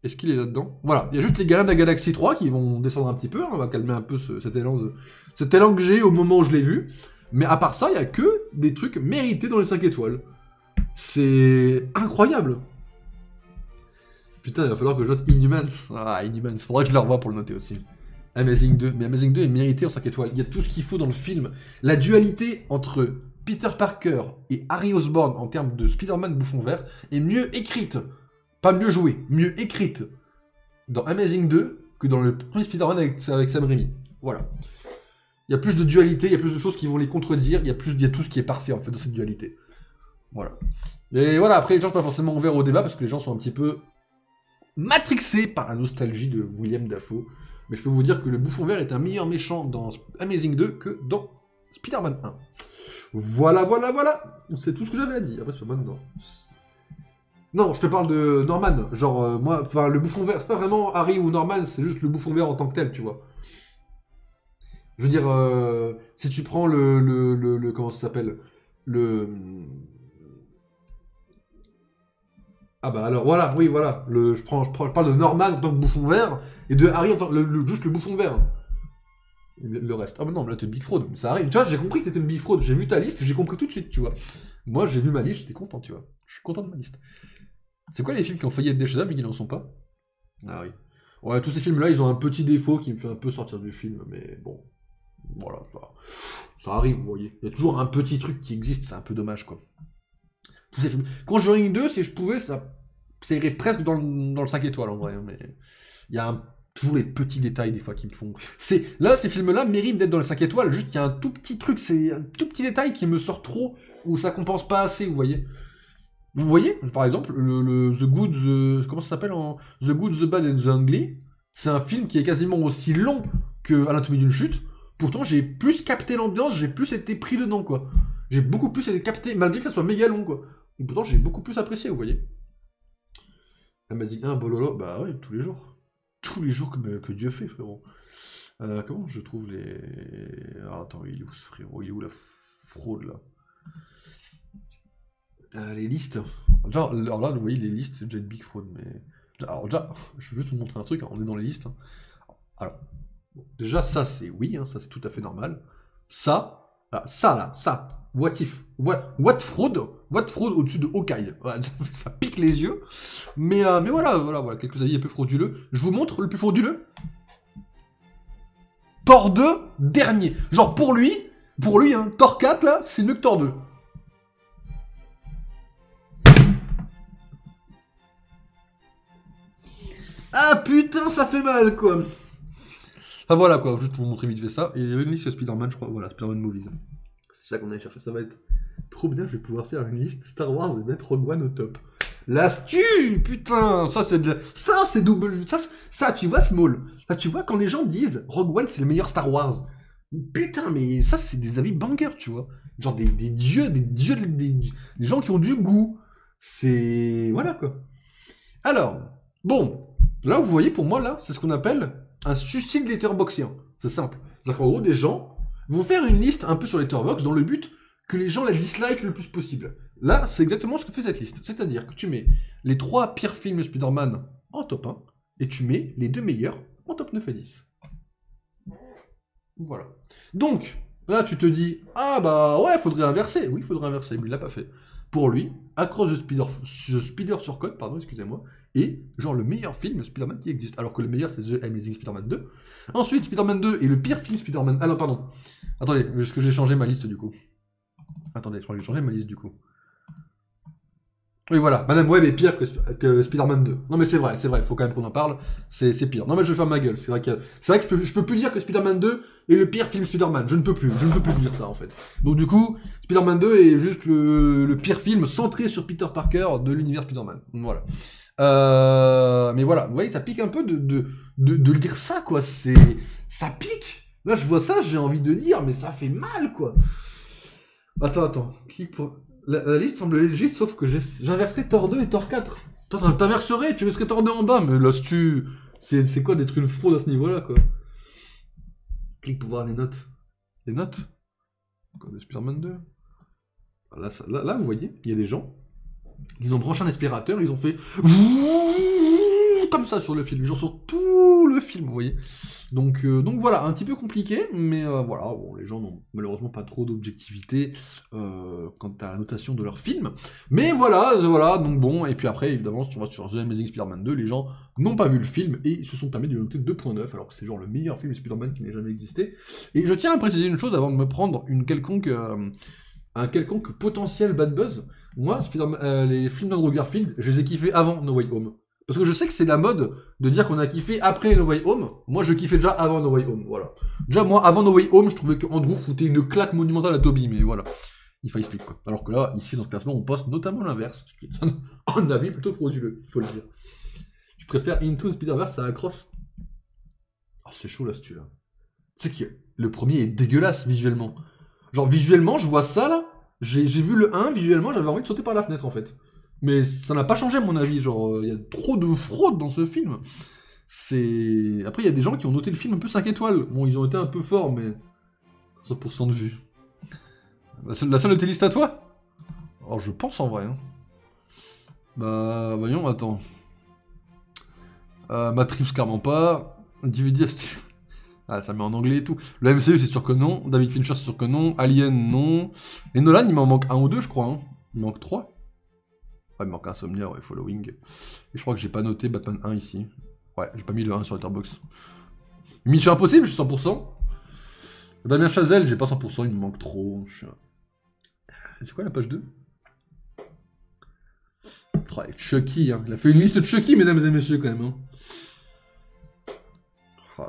Est-ce qu'il est là-dedans? Voilà, il y a juste les Gardiens de la Galaxie 3 qui vont descendre un petit peu, hein, on va calmer un peu cet élan que j'ai au moment où je l'ai vu. Mais à part ça, il y a que des trucs mérités dans les 5 étoiles. C'est incroyable. Putain, il va falloir que je note Inhumans. Ah, Inhumans, faudrait que je le revoie pour le noter aussi. Amazing 2, mais Amazing 2 est mérité en 5 étoiles. Il y a tout ce qu'il faut dans le film. La dualité entre Peter Parker et Harry Osborn en termes de Spider-Man bouffon vert est mieux écrite. Pas mieux jouée, mieux écrite dans Amazing 2 que dans le premier Spider-Man avec Sam Raimi. Voilà. Il y a plus de dualité, il y a plus de choses qui vont les contredire, il y a tout ce qui est parfait en fait dans cette dualité. Voilà. Et voilà, après les gens sont pas forcément ouverts au débat parce que les gens sont un petit peu matrixés par la nostalgie de William Dafoe. Mais je peux vous dire que le bouffon vert est un meilleur méchant dans Amazing 2 que dans Spider-Man 1. Voilà, voilà, voilà. C'est tout ce que j'avais à dire. Après, c'est pas maintenant. Non, je te parle de Norman. Genre, moi, enfin, le bouffon vert, c'est pas vraiment Harry ou Norman, c'est juste le bouffon vert en tant que tel, tu vois. Je veux dire, si tu prends comment ça s'appelle? le... Ah bah alors, voilà, oui, voilà. Je parle de Norman en tant que bouffon vert, et de Harry en tant que... juste le bouffon vert. Le reste. Ah bah non, là t'es une big fraude, ça arrive. Tu vois, j'ai compris que t'étais une big fraude, j'ai vu ta liste, j'ai compris tout de suite, tu vois. Moi, j'ai vu ma liste, j'étais content, tu vois. Je suis content de ma liste. C'est quoi les films qui ont failli être des chefs-d'œuvre mais qui n'en sont pas? Ah oui. Ouais, tous ces films-là, ils ont un petit défaut qui me fait un peu sortir du film, mais bon. Voilà, ça arrive, vous voyez. Il y a toujours un petit truc qui existe, c'est un peu dommage, quoi. Tous ces films. Conjuring 2, si je pouvais, ça irait presque dans le 5 étoiles, en vrai, hein, mais... Il y a toujours les petits détails, des fois, qui me font... Là, ces films-là méritent d'être dans le 5 étoiles, juste qu'il y a un tout petit truc, c'est un tout petit détail qui me sort trop, ou ça compense pas assez, vous voyez. Vous voyez, par exemple, le The Good, comment ça s'appelle en... The Good, The Bad and The Ugly, c'est un film qui est quasiment aussi long que Anatomie d'une chute. Pourtant, j'ai plus capté l'ambiance, j'ai plus été pris dedans, quoi. J'ai beaucoup plus été capté, malgré que ça soit méga long, quoi. Et pourtant, j'ai beaucoup plus apprécié, vous voyez. Amazing 1, Bololo, bah ouais, tous les jours. Tous les jours que Dieu fait, frérot. Comment je trouve les... Ah, attends, il est où ce frérot? Il est où la fraude, là? Les listes. Genre, alors là, vous voyez, les listes, c'est déjà une big fraude, mais... Alors déjà, je veux juste vous montrer un truc, hein, on est dans les listes. Hein. Alors, déjà, ça, c'est oui, hein, ça, c'est tout à fait normal. Ça, ça, what if? What fraude au-dessus de Hawkeye. Voilà, ça pique les yeux. Mais voilà, quelques avis un peu frauduleux. Je vous montre le plus frauduleux. Thor 2, dernier. Genre, pour lui, hein, Thor 4, là, c'est mieux que Thor 2. Ah putain, ça fait mal, quoi. Enfin voilà, quoi, juste pour vous montrer vite fait ça. Et il y avait une liste Spider-Man, je crois. Voilà, Spider-Man Movies. C'est ça qu'on allait chercher, ça va être trop bien. Je vais pouvoir faire une liste Star Wars et mettre Rogue One au top. L'astuce, putain, ça c'est double. Ça, tu vois, Small. Là, tu vois, quand les gens disent Rogue One c'est le meilleur Star Wars. Putain, mais ça, c'est des avis bangers, tu vois. Genre des dieux, des gens qui ont du goût. C'est... Voilà, quoi. Alors, bon... Là, vous voyez, pour moi, là, c'est ce qu'on appelle un suicide letterboxien. C'est simple. C'est-à-dire qu'en gros, des gens vont faire une liste un peu sur Letterboxd dans le but que les gens la dislikent le plus possible. Là, c'est exactement ce que fait cette liste. C'est-à-dire que tu mets les 3 pires films Spider-Man en top 1 et tu mets les 2 meilleurs en top 9 et 10. Voilà. Donc, là, tu te dis, ah bah ouais, faudrait inverser. Oui, faudrait inverser, mais il l'a pas fait. Pour lui, Across the Spider sur Code, pardon, excusez-moi, est genre le meilleur film Spider-Man qui existe. Alors que le meilleur, c'est The Amazing Spider-Man 2. Ensuite, Spider-Man 2 est le pire film Spider-Man... Ah non, pardon. Attendez, parce que j'ai changé ma liste du coup. Attendez, je crois que j'ai changé ma liste du coup. Oui, voilà, Madame Web est pire que Spider-Man 2. Non, mais c'est vrai, faut quand même qu'on en parle. C'est pire. Non, mais je vais faire ma gueule. C'est vrai que je peux plus dire que Spider-Man 2 est le pire film Spider-Man. Je ne peux plus dire ça, en fait. Donc, du coup, Spider-Man 2 est juste le pire film centré sur Peter Parker de l'univers Spider-Man. Voilà. Mais voilà, vous voyez, ça pique un peu de le dire ça, quoi. Ça pique. Là, je vois ça, j'ai envie de dire, mais ça fait mal, quoi. Attends. Clique pour... La liste semble légiste, sauf que j'inverserais Thor 2 et Thor 4. Toi, t'inverserais, tu mettrais Thor 2 en bas, mais là, c'est quoi d'être une fraude à ce niveau-là, quoi. Clique pour voir les notes. Les notes comme Spider-Man 2. Là, vous voyez, il y a des gens, ils ont branché un aspirateur, ils ont fait... comme ça sur le film, genre sur tout le film, vous voyez. Donc voilà, un petit peu compliqué, mais voilà, bon, les gens n'ont malheureusement pas trop d'objectivité quant à la notation de leur film. Mais voilà, donc bon, et puis après, évidemment, si tu vas sur The Amazing Spider-Man 2, les gens n'ont pas vu le film et se sont permis de le noter 2.9, alors que c'est genre le meilleur film de Spider-Man qui n'ait jamais existé. Et je tiens à préciser une chose avant de me prendre un quelconque potentiel bad buzz. Moi, les films d'Andrew Garfield, je les ai kiffés avant No Way Home. Parce que je sais que c'est la mode de dire qu'on a kiffé après No Way Home. Moi, je kiffais déjà avant No Way Home, voilà. Déjà, moi, avant No Way Home, je trouvais qu'Andrew foutait une claque monumentale à Toby, mais voilà. Il faut expliquer, quoi. Alors que là, ici, dans ce classement, on poste notamment l'inverse, ce qui est un avis plutôt frauduleux, il faut le dire. Je préfère Into the Spider-Verse à Across. Ah, c'est chaud, là, ce là. Tu sais que le premier est dégueulasse, visuellement. Genre, visuellement, je vois ça, là. J'ai vu le 1, visuellement, j'avais envie de sauter par la fenêtre, en fait. Mais ça n'a pas changé, à mon avis, genre, il y a trop de fraude dans ce film. Après, il y a des gens qui ont noté le film un peu 5 étoiles. Bon, ils ont été un peu forts, mais... 100% de vues. La seule de tes listes à toi? Alors je pense en vrai. Hein. Bah voyons, attends. Matrix clairement pas. DVD ah ça met en anglais et tout. Le MCU c'est sûr que non. David Fincher c'est sûr que non. Alien non. Et Nolan il m'en manque un ou deux je crois. Hein. Il m'en manque 3. Ouais, il me manque Insomnia, ouais, Following. Et je crois que j'ai pas noté Batman 1 ici. Ouais, j'ai pas mis le 1 sur Letterboxd. Mission Impossible, j'ai 100%. Damien Chazelle, j'ai pas 100%, il me manque trop. C'est quoi la page 2? Oh, Chucky, hein. Il a fait une liste de Chucky, mesdames et messieurs, quand même. Hein. Oh,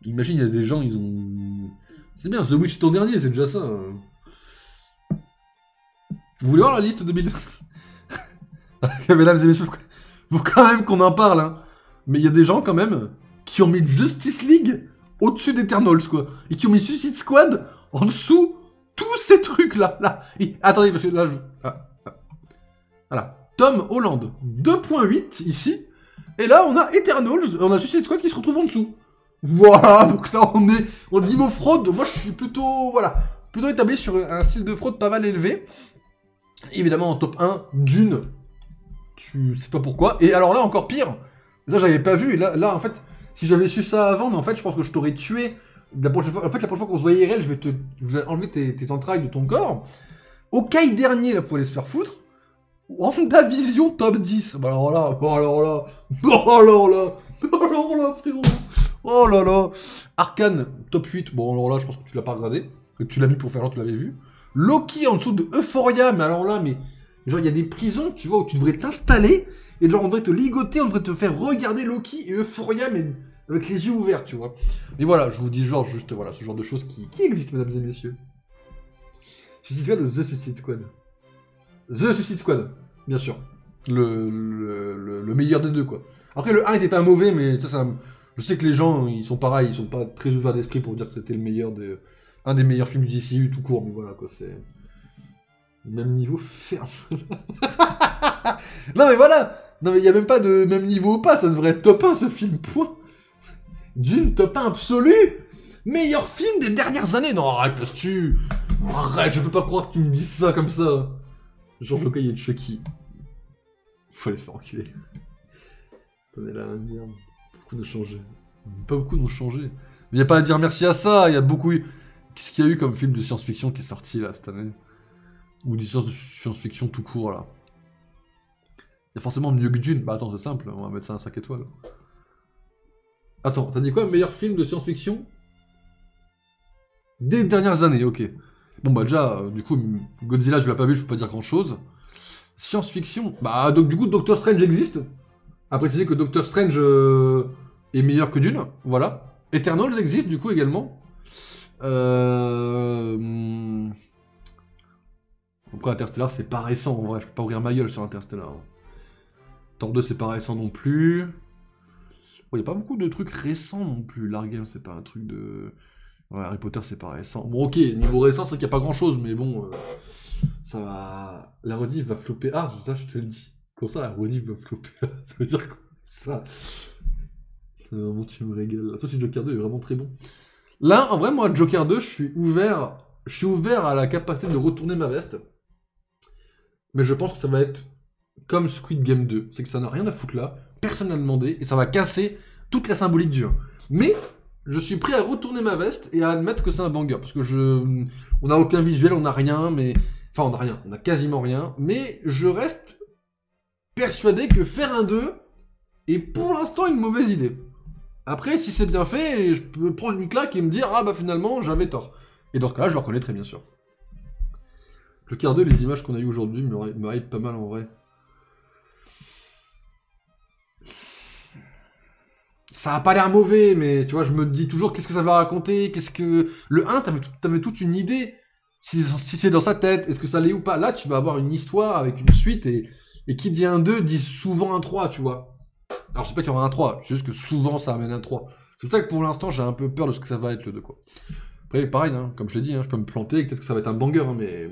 imagine, il y a des gens, ils ont... C'est bien, The Witch est ton dernier, c'est déjà ça. Hein. Vous voulez voir la liste de 2000? Mesdames et messieurs, faut quand même qu'on en parle. Hein. Mais il y a des gens, quand même, qui ont mis Justice League au-dessus d'Eternals, quoi. Et qui ont mis Suicide Squad en dessous tous ces trucs-là. Là. Et, attendez, parce que là, voilà. Tom Holland, 2.8 ici. Et là, on a Eternals, on a Suicide Squad qui se retrouve en dessous. Voilà, donc là, on est au niveau fraude. Moi, je suis plutôt, voilà, plutôt établi sur un style de fraude pas mal élevé. Évidemment, en top 1, Dune. Tu sais pas pourquoi. Et alors là, encore pire. Ça, j'avais pas vu. Et là, en fait, si j'avais su ça avant, mais en fait, je pense que je t'aurais tué. La prochaine fois, en fait, la prochaine fois qu'on se voit IRL, je vais enlever tes entrailles de ton corps. Hawkeye dernier, là, faut aller se faire foutre. WandaVision top 10. Bah alors là, frérot. Oh là là. Arcane top 8. Bon, alors là, je pense que tu l'as pas regardé. Que tu l'as mis pour faire genre tu l'avais vu. Loki en dessous de Euphoria. Mais alors là, genre, il y a des prisons, tu vois, où tu devrais t'installer. Et genre, on devrait te ligoter, on devrait te faire regarder Loki et Euphoria, mais avec les yeux ouverts, tu vois. Mais voilà, je vous dis genre, juste, voilà, ce genre de choses qui existent, mesdames et messieurs. Suicide Squad ou The Suicide Squad? The Suicide Squad, bien sûr. Le meilleur des deux, quoi. Après, le 1 était pas mauvais, mais ça... Je sais que les gens, ils sont pareils, ils sont pas très ouverts d'esprit pour dire que c'était le meilleur de... Un des meilleurs films du DCU, tout court, mais voilà, quoi, c'est... Même niveau, ferme. Non, mais voilà. Non, mais il y a même pas de même niveau ou pas, ça devrait être top 1, ce film, point. Dune, top 1 absolu. Meilleur film des dernières années. Non, arrête, laisse-tu. Arrête, je peux pas croire que tu me dises ça comme ça. Georges Okai et Chucky. Faut aller se faire enculer. Attendez là, merde. Beaucoup n'ont changé. Pas beaucoup n'ont changé. Mais y a pas à dire merci à ça, y a beaucoup... Qu'est-ce qu'il y a eu comme film de science-fiction qui est sorti là cette année? Ou des de science-fiction tout court là. Il y a forcément mieux que Dune. Bah attends, c'est simple, on va mettre ça à 5 étoiles. Attends, t'as dit quoi? Meilleur film de science-fiction des dernières années, ok. Bon bah déjà, du coup, Godzilla je l'ai pas vu, je peux pas dire grand chose. Science-fiction, bah donc du coup Doctor Strange existe. À préciser que Doctor Strange est meilleur que Dune, voilà. Eternals existe du coup également. Après Interstellar c'est pas récent en vrai, je peux pas ouvrir ma gueule sur Interstellar. Thor 2 c'est pas récent non plus. Bon, y a pas beaucoup de trucs récents non plus. L'Argame c'est pas un truc de... Ouais, Harry Potter c'est pas récent. Bon ok, niveau récent c'est qu'il y a pas grand chose, mais bon... ça va... La rediff va flopper. Ah, ça je te le dis. Comment ça la rediff va flopper? Ça veut dire quoi ça? Vraiment tu me régales. Sauf si Joker 2 est vraiment très bon. Là, en vrai, moi, Joker 2, je suis ouvert à la capacité de retourner ma veste. Mais je pense que ça va être comme Squid Game 2. C'est que ça n'a rien à foutre là. Personne n'a demandé. Et ça va casser toute la symbolique du 1. Mais, je suis prêt à retourner ma veste et à admettre que c'est un banger. Parce que on n'a aucun visuel, on n'a rien, mais... Enfin, on n'a rien. On n'a quasiment rien. Mais je reste persuadé que faire un 2 est pour l'instant une mauvaise idée. Après, si c'est bien fait, je peux prendre une claque et me dire « Ah bah finalement, j'avais tort ». Et dans ce cas-là, je le reconnaîtrai bien sûr. Joker 2, les images qu'on a eues aujourd'hui me hype pas mal en vrai. Ça a pas l'air mauvais, mais tu vois, je me dis toujours qu'est-ce que ça va raconter, qu'est-ce que... Le 1, t'avais toute une idée, si c'est dans sa tête, est-ce que ça l'est ou pas. Là, tu vas avoir une histoire avec une suite, et qui dit un 2 dit souvent un 3, tu vois. Alors, je sais pas qu'il y aura un 3, juste que souvent ça amène un 3. C'est pour ça que pour l'instant, j'ai un peu peur de ce que ça va être le 2, quoi. Après, pareil, hein, comme je l'ai dit, hein, je peux me planter, peut-être que ça va être un banger, hein, mais...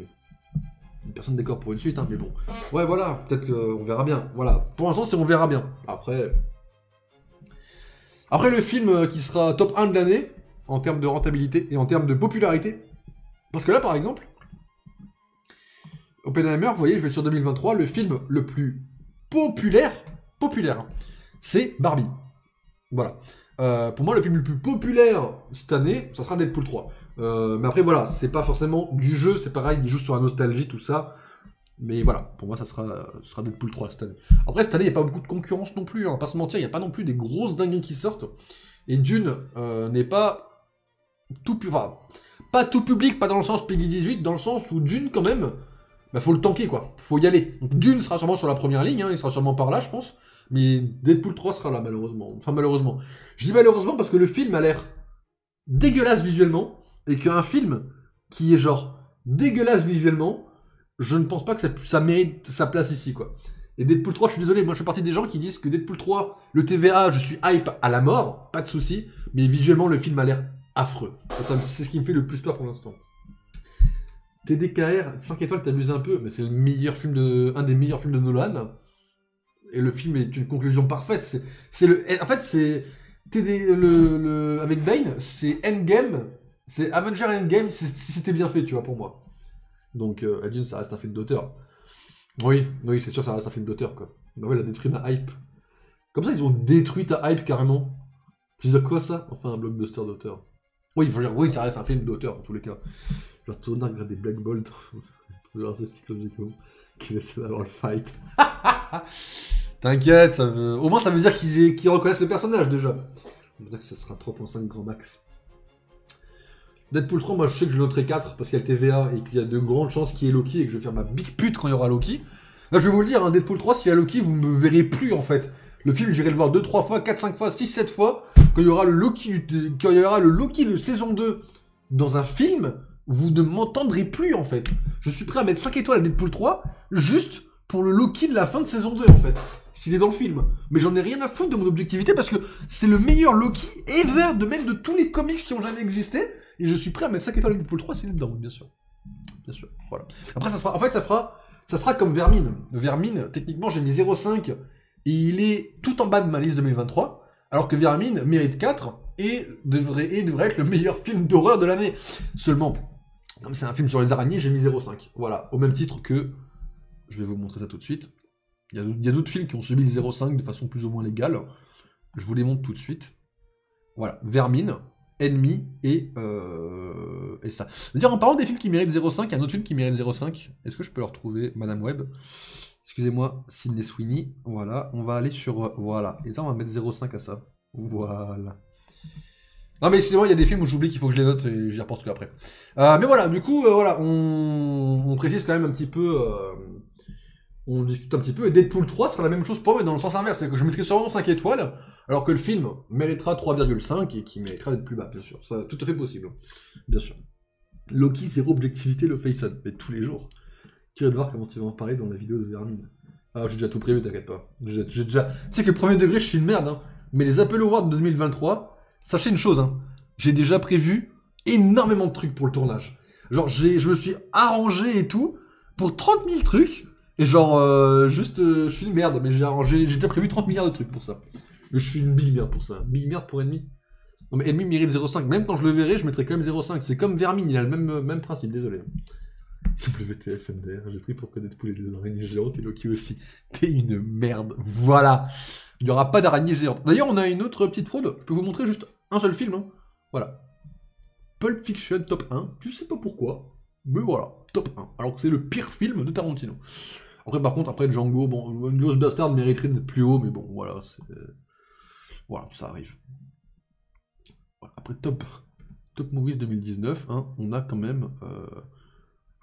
Personne décore pour une suite, hein, mais bon. Ouais, voilà, peut-être qu'on verra bien. Voilà, pour l'instant, c'est on verra bien. Après, le film qui sera top 1 de l'année, en termes de rentabilité et en termes de popularité, Parce que là, par exemple, Oppenheimer, vous voyez, je vais sur 2023, le film le plus populaire, hein, c'est Barbie. Voilà. Pour moi, le film le plus populaire cette année, ça sera Deadpool 3. Mais après, voilà, c'est pas forcément du jeu, c'est pareil, il joue sur la nostalgie, tout ça. Mais voilà, pour moi, ça sera Deadpool 3 cette année. Après, cette année, il n'y a pas beaucoup de concurrence non plus, hein, pas se mentir, il n'y a pas non plus des grosses dingueries qui sortent. Et Dune n'est pas tout enfin, pas tout public, pas dans le sens Peggy 18, dans le sens où Dune, quand même, bah, faut le tanker, quoi. Faut y aller. Donc, Dune sera sûrement sur la première ligne, hein, il sera sûrement par là, je pense. Mais Deadpool 3 sera là, malheureusement. Enfin, malheureusement. Je dis malheureusement parce que le film a l'air dégueulasse visuellement, et qu'un film qui est genre dégueulasse visuellement, je ne pense pas que ça mérite sa place ici, quoi. Et Deadpool 3, je suis désolé, moi je fais partie des gens qui disent que Deadpool 3, le TVA, je suis hype à la mort, pas de souci, mais visuellement le film a l'air affreux. C'est ce qui me fait le plus peur pour l'instant. TDKR, 5 étoiles, t'abuses un peu, mais c'est un des meilleurs films de Nolan. Et le film est une conclusion parfaite. En fait, c'est avec Bane, c'est Endgame, c'est Avenger Endgame si c'était bien fait, tu vois, pour moi. Donc, Dune, ça reste un film d'auteur. Oui, c'est sûr, ça reste un film d'auteur, quoi. Bah ouais, il a détruit ma hype. Comme ça, ils ont détruit ta hype carrément. Tu dis quoi ça? Enfin, un blockbuster d'auteur. Oui, enfin, oui, ça reste un film d'auteur, en tous les cas. Genre, tourner regarder des Black Bolt. Genre, ce psychologiquement. Qui essaie d'avoir le fight. T'inquiète, au moins ça veut dire qu'ils reconnaissent le personnage déjà. On va dire que ça sera 3.5 grand max. Deadpool 3, moi je sais que je le noterai 4 parce qu'il y a le TVA et qu'il y a de grandes chances qu'il y ait Loki et que je vais faire ma big pute quand il y aura Loki. Là je vais vous le dire, hein, Deadpool 3, s'il y a Loki, vous me verrez plus en fait. Le film, j'irai le voir 2, 3 fois, 4, 5 fois, 6, 7 fois. Quand il y aura le Loki de saison 2 dans un film, vous ne m'entendrez plus en fait. Je suis prêt à mettre 5 étoiles à Deadpool 3 juste pour le Loki de la fin de saison 2 en fait. S'il est dans le film. Mais j'en ai rien à foutre de mon objectivité parce que c'est le meilleur Loki ever de tous les comics qui ont jamais existé. Et je suis prêt à mettre 5 étoiles à Deadpool 3 s'il est dedans, bien sûr. Bien sûr, voilà. Après, ça sera comme Vermine. Vermine, techniquement, j'ai mis 0,5 et il est tout en bas de ma liste 2023. Alors que Vermine mérite 4 et devrait être le meilleur film d'horreur de l'année. Seulement, comme c'est un film sur les araignées, j'ai mis 0,5. Voilà, au même titre que... Je vais vous montrer ça tout de suite. Il y a d'autres films qui ont subi le 0,5 de façon plus ou moins légale. Je vous les montre tout de suite. Voilà, Vermine, Ennemi et ça. D'ailleurs, en parlant des films qui méritent 0,5, il y a un autre film qui mérite 0,5. Est-ce que je peux le retrouver, Madame Web? Excusez-moi, Sidney Sweeney. Voilà, on va aller sur... voilà, et ça, on va mettre 0,5 à ça. Voilà. Non mais excusez-moi, il y a des films où j'oublie qu'il faut que je les note et j'y repense que après. Mais voilà, du coup, voilà, on précise quand même un petit peu... on discute un petit peu, et Deadpool 3 sera la même chose pour moi, mais dans le sens inverse, c'est-à-dire que je mettrai sûrement 5 étoiles, alors que le film méritera 3,5 et qui méritera d'être plus bas, bien sûr. C'est tout à fait possible, bien sûr. Loki, zéro objectivité, le Faison, mais tous les jours. Curieux de voir comment tu vas en parler dans la vidéo de Vermine. Ah, j'ai déjà tout prévu, t'inquiète pas. J'ai déjà... Tu sais que premier degré, je suis une merde, hein. Mais les Apple Awards de 2023, sachez une chose, hein. J'ai déjà prévu énormément de trucs pour le tournage. Genre, je me suis arrangé et tout, pour 30 000 trucs. Et genre, je suis une merde, mais j'ai déjà prévu 30 milliards de trucs pour ça. Je suis une big merde pour ça. Big merde pour Ennemi. Non mais Ennemi mérite 0,5. Même quand je le verrai, je mettrai quand même 0,5. C'est comme Vermine, il a le même principe, désolé. WTF MDR, j'ai pris pour connaître tous les araignées géantes et Loki aussi. T'es une merde. Voilà. Il n'y aura pas d'araignées géantes. D'ailleurs, on a une autre petite fraude. Je peux vous montrer juste un seul film. Hein. Voilà. Pulp Fiction top 1. Tu sais pas pourquoi. Mais voilà, top 1. Alors que c'est le pire film de Tarantino. Après, par contre, après Django, bon, Glorious Bastard mériterait d'être plus haut, mais bon, voilà, c'est... Voilà, ça arrive. Voilà. Après, top Movies 2019, hein, on a quand même,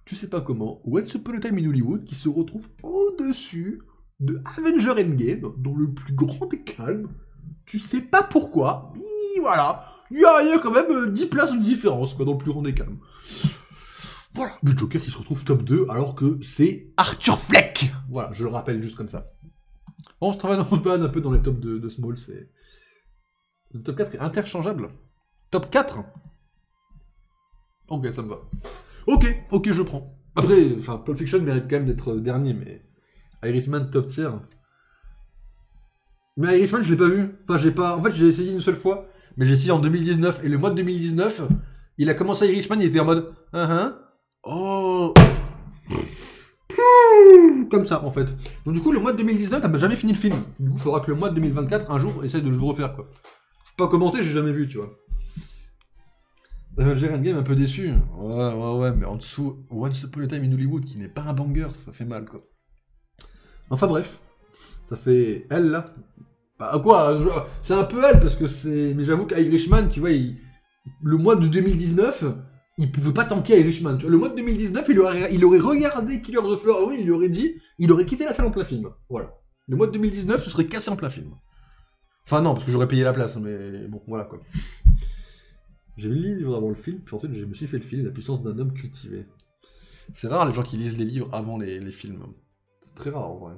tu sais pas comment, Once Upon a Time in Hollywood, qui se retrouve au-dessus de Avenger Endgame, dans le plus grand des calmes. Tu sais pas pourquoi, et voilà, il y a quand même 10 places de différence, quoi, dans le plus grand des calmes. Voilà, le Joker qui se retrouve top 2 alors que c'est Arthur Fleck. Voilà, je le rappelle juste comme ça. Bon, on se balade un peu dans les tops de Small, c'est... Le top 4 est interchangeable. Top 4 ? Ok, ça me va. Ok, je prends. Après, enfin, Pulp Fiction mérite quand même d'être dernier, mais... Irishman top tier. Mais Irishman, je l'ai pas vu. Enfin, j'ai pas... En fait, j'ai essayé une seule fois, mais j'ai essayé en 2019, et le mois de 2019... Il a commencé Irishman, il était en mode oh, comme ça en fait. Donc du coup le mois de 2019 t'as jamais fini le film. Du coup il faudra que le mois de 2024 un jour essaye de le refaire quoi. Je peux pas commenter, j'ai jamais vu tu vois. Avengers Endgame un peu déçu. Ouais, mais en dessous Once Upon a Time in Hollywood qui n'est pas un banger, ça fait mal quoi. Enfin bref, ça fait elle là. Bah quoi, c'est un peu elle parce que c'est. Mais j'avoue qu'Irishman, tu vois, le mois de 2019, il pouvait pas tanker Irishman. Tu vois. Le mois de 2019, il aurait regardé Killer the Flower Moon, il aurait quitté la salle en plein film. Voilà. Le mois de 2019, ce serait cassé en plein film. Enfin non, parce que j'aurais payé la place, mais bon, voilà quoi. J'ai lu le livre avant le film, puis ensuite je me suis fait le film, La puissance d'un homme cultivé. C'est rare les gens qui lisent les livres avant les films. C'est très rare en vrai.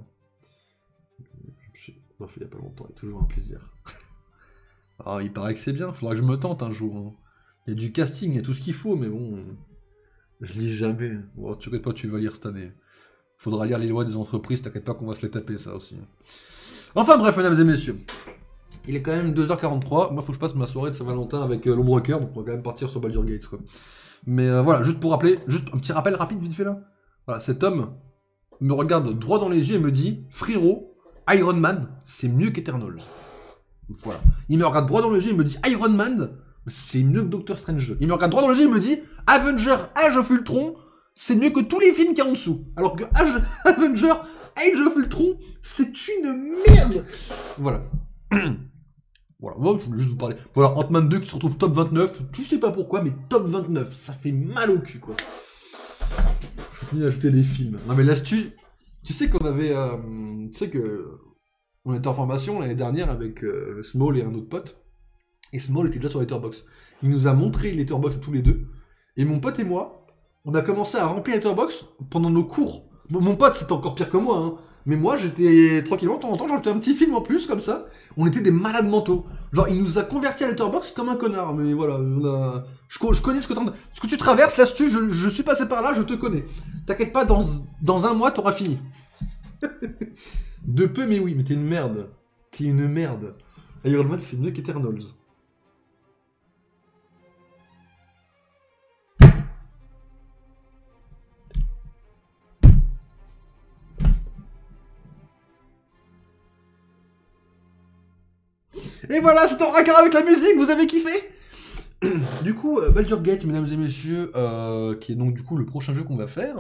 J'ai fait il y a pas longtemps, et toujours un plaisir. Ah, il paraît que c'est bien, faudra que je me tente un jour. Hein. Il y a du casting, il y a tout ce qu'il faut, mais bon. Je lis jamais. Bon, tu t'inquiète pas, tu vas lire cette année. Faudra lire les lois des entreprises, t'inquiète pas qu'on va se les taper, ça aussi. Enfin bref, mesdames et messieurs. Il est quand même 2h43. Moi, faut que je passe ma soirée de Saint-Valentin avec l'ombre cœur, donc on va quand même partir sur Baldur's Gate, quoi. Mais voilà, juste pour rappeler, juste un petit rappel rapide, vite fait là. Voilà, cet homme me regarde droit dans les yeux et me dit frérot, Iron Man, c'est mieux qu'Eternals. Voilà. Il me regarde droit dans les yeux et me dit Iron Man, c'est mieux que Doctor Strange. Il me regarde droit dans les yeux et me dit Avenger Age of Ultron, c'est mieux que tous les films qu'il y a en dessous. Alors que Avenger Age of Ultron, c'est une merde. Voilà. Voilà, moi je voulais juste vous parler. Voilà, Ant-Man 2 qui se retrouve top 29, tu sais pas pourquoi, mais top 29, ça fait mal au cul quoi. Je vais ajouter des films. Non mais l'astuce, tu sais qu'on avait. Tu sais que. On était en formation l'année dernière avec Small et un autre pote. Et Small était déjà sur Letterboxd. Il nous a montré Letterboxd tous les deux. Et mon pote et moi, on a commencé à remplir Letterboxd pendant nos cours. Bon, mon pote c'était encore pire que moi, hein. Mais moi j'étais tranquillement, de temps en temps, j'ajoutais un petit film en plus, comme ça. On était des malades mentaux. Genre, il nous a convertis à Letterboxd comme un connard. Mais voilà, je connais ce que tu traverses, l'astuce, je suis passé par là, je te connais. T'inquiète pas, dans un mois, t'auras fini. De peu, mais oui, mais t'es une merde. T'es une merde. Iron Man, c'est mieux qu'Eternals. Et voilà, c'est en raccord avec la musique, vous avez kiffé? Du coup, Baldur's Gate, mesdames et messieurs, qui est donc du coup le prochain jeu qu'on va faire.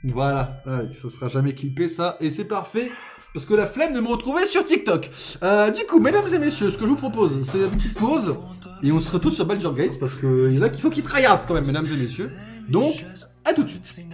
Voilà, ça sera jamais clippé ça, et c'est parfait, parce que la flemme de me retrouver sur TikTok. Du coup, mesdames et messieurs, ce que je vous propose, c'est une petite pause, et on se retrouve sur Baldur's Gate, parce qu'il y en a qu'il faut qu'ils tryhard quand même, mesdames et messieurs. Donc, à tout de suite.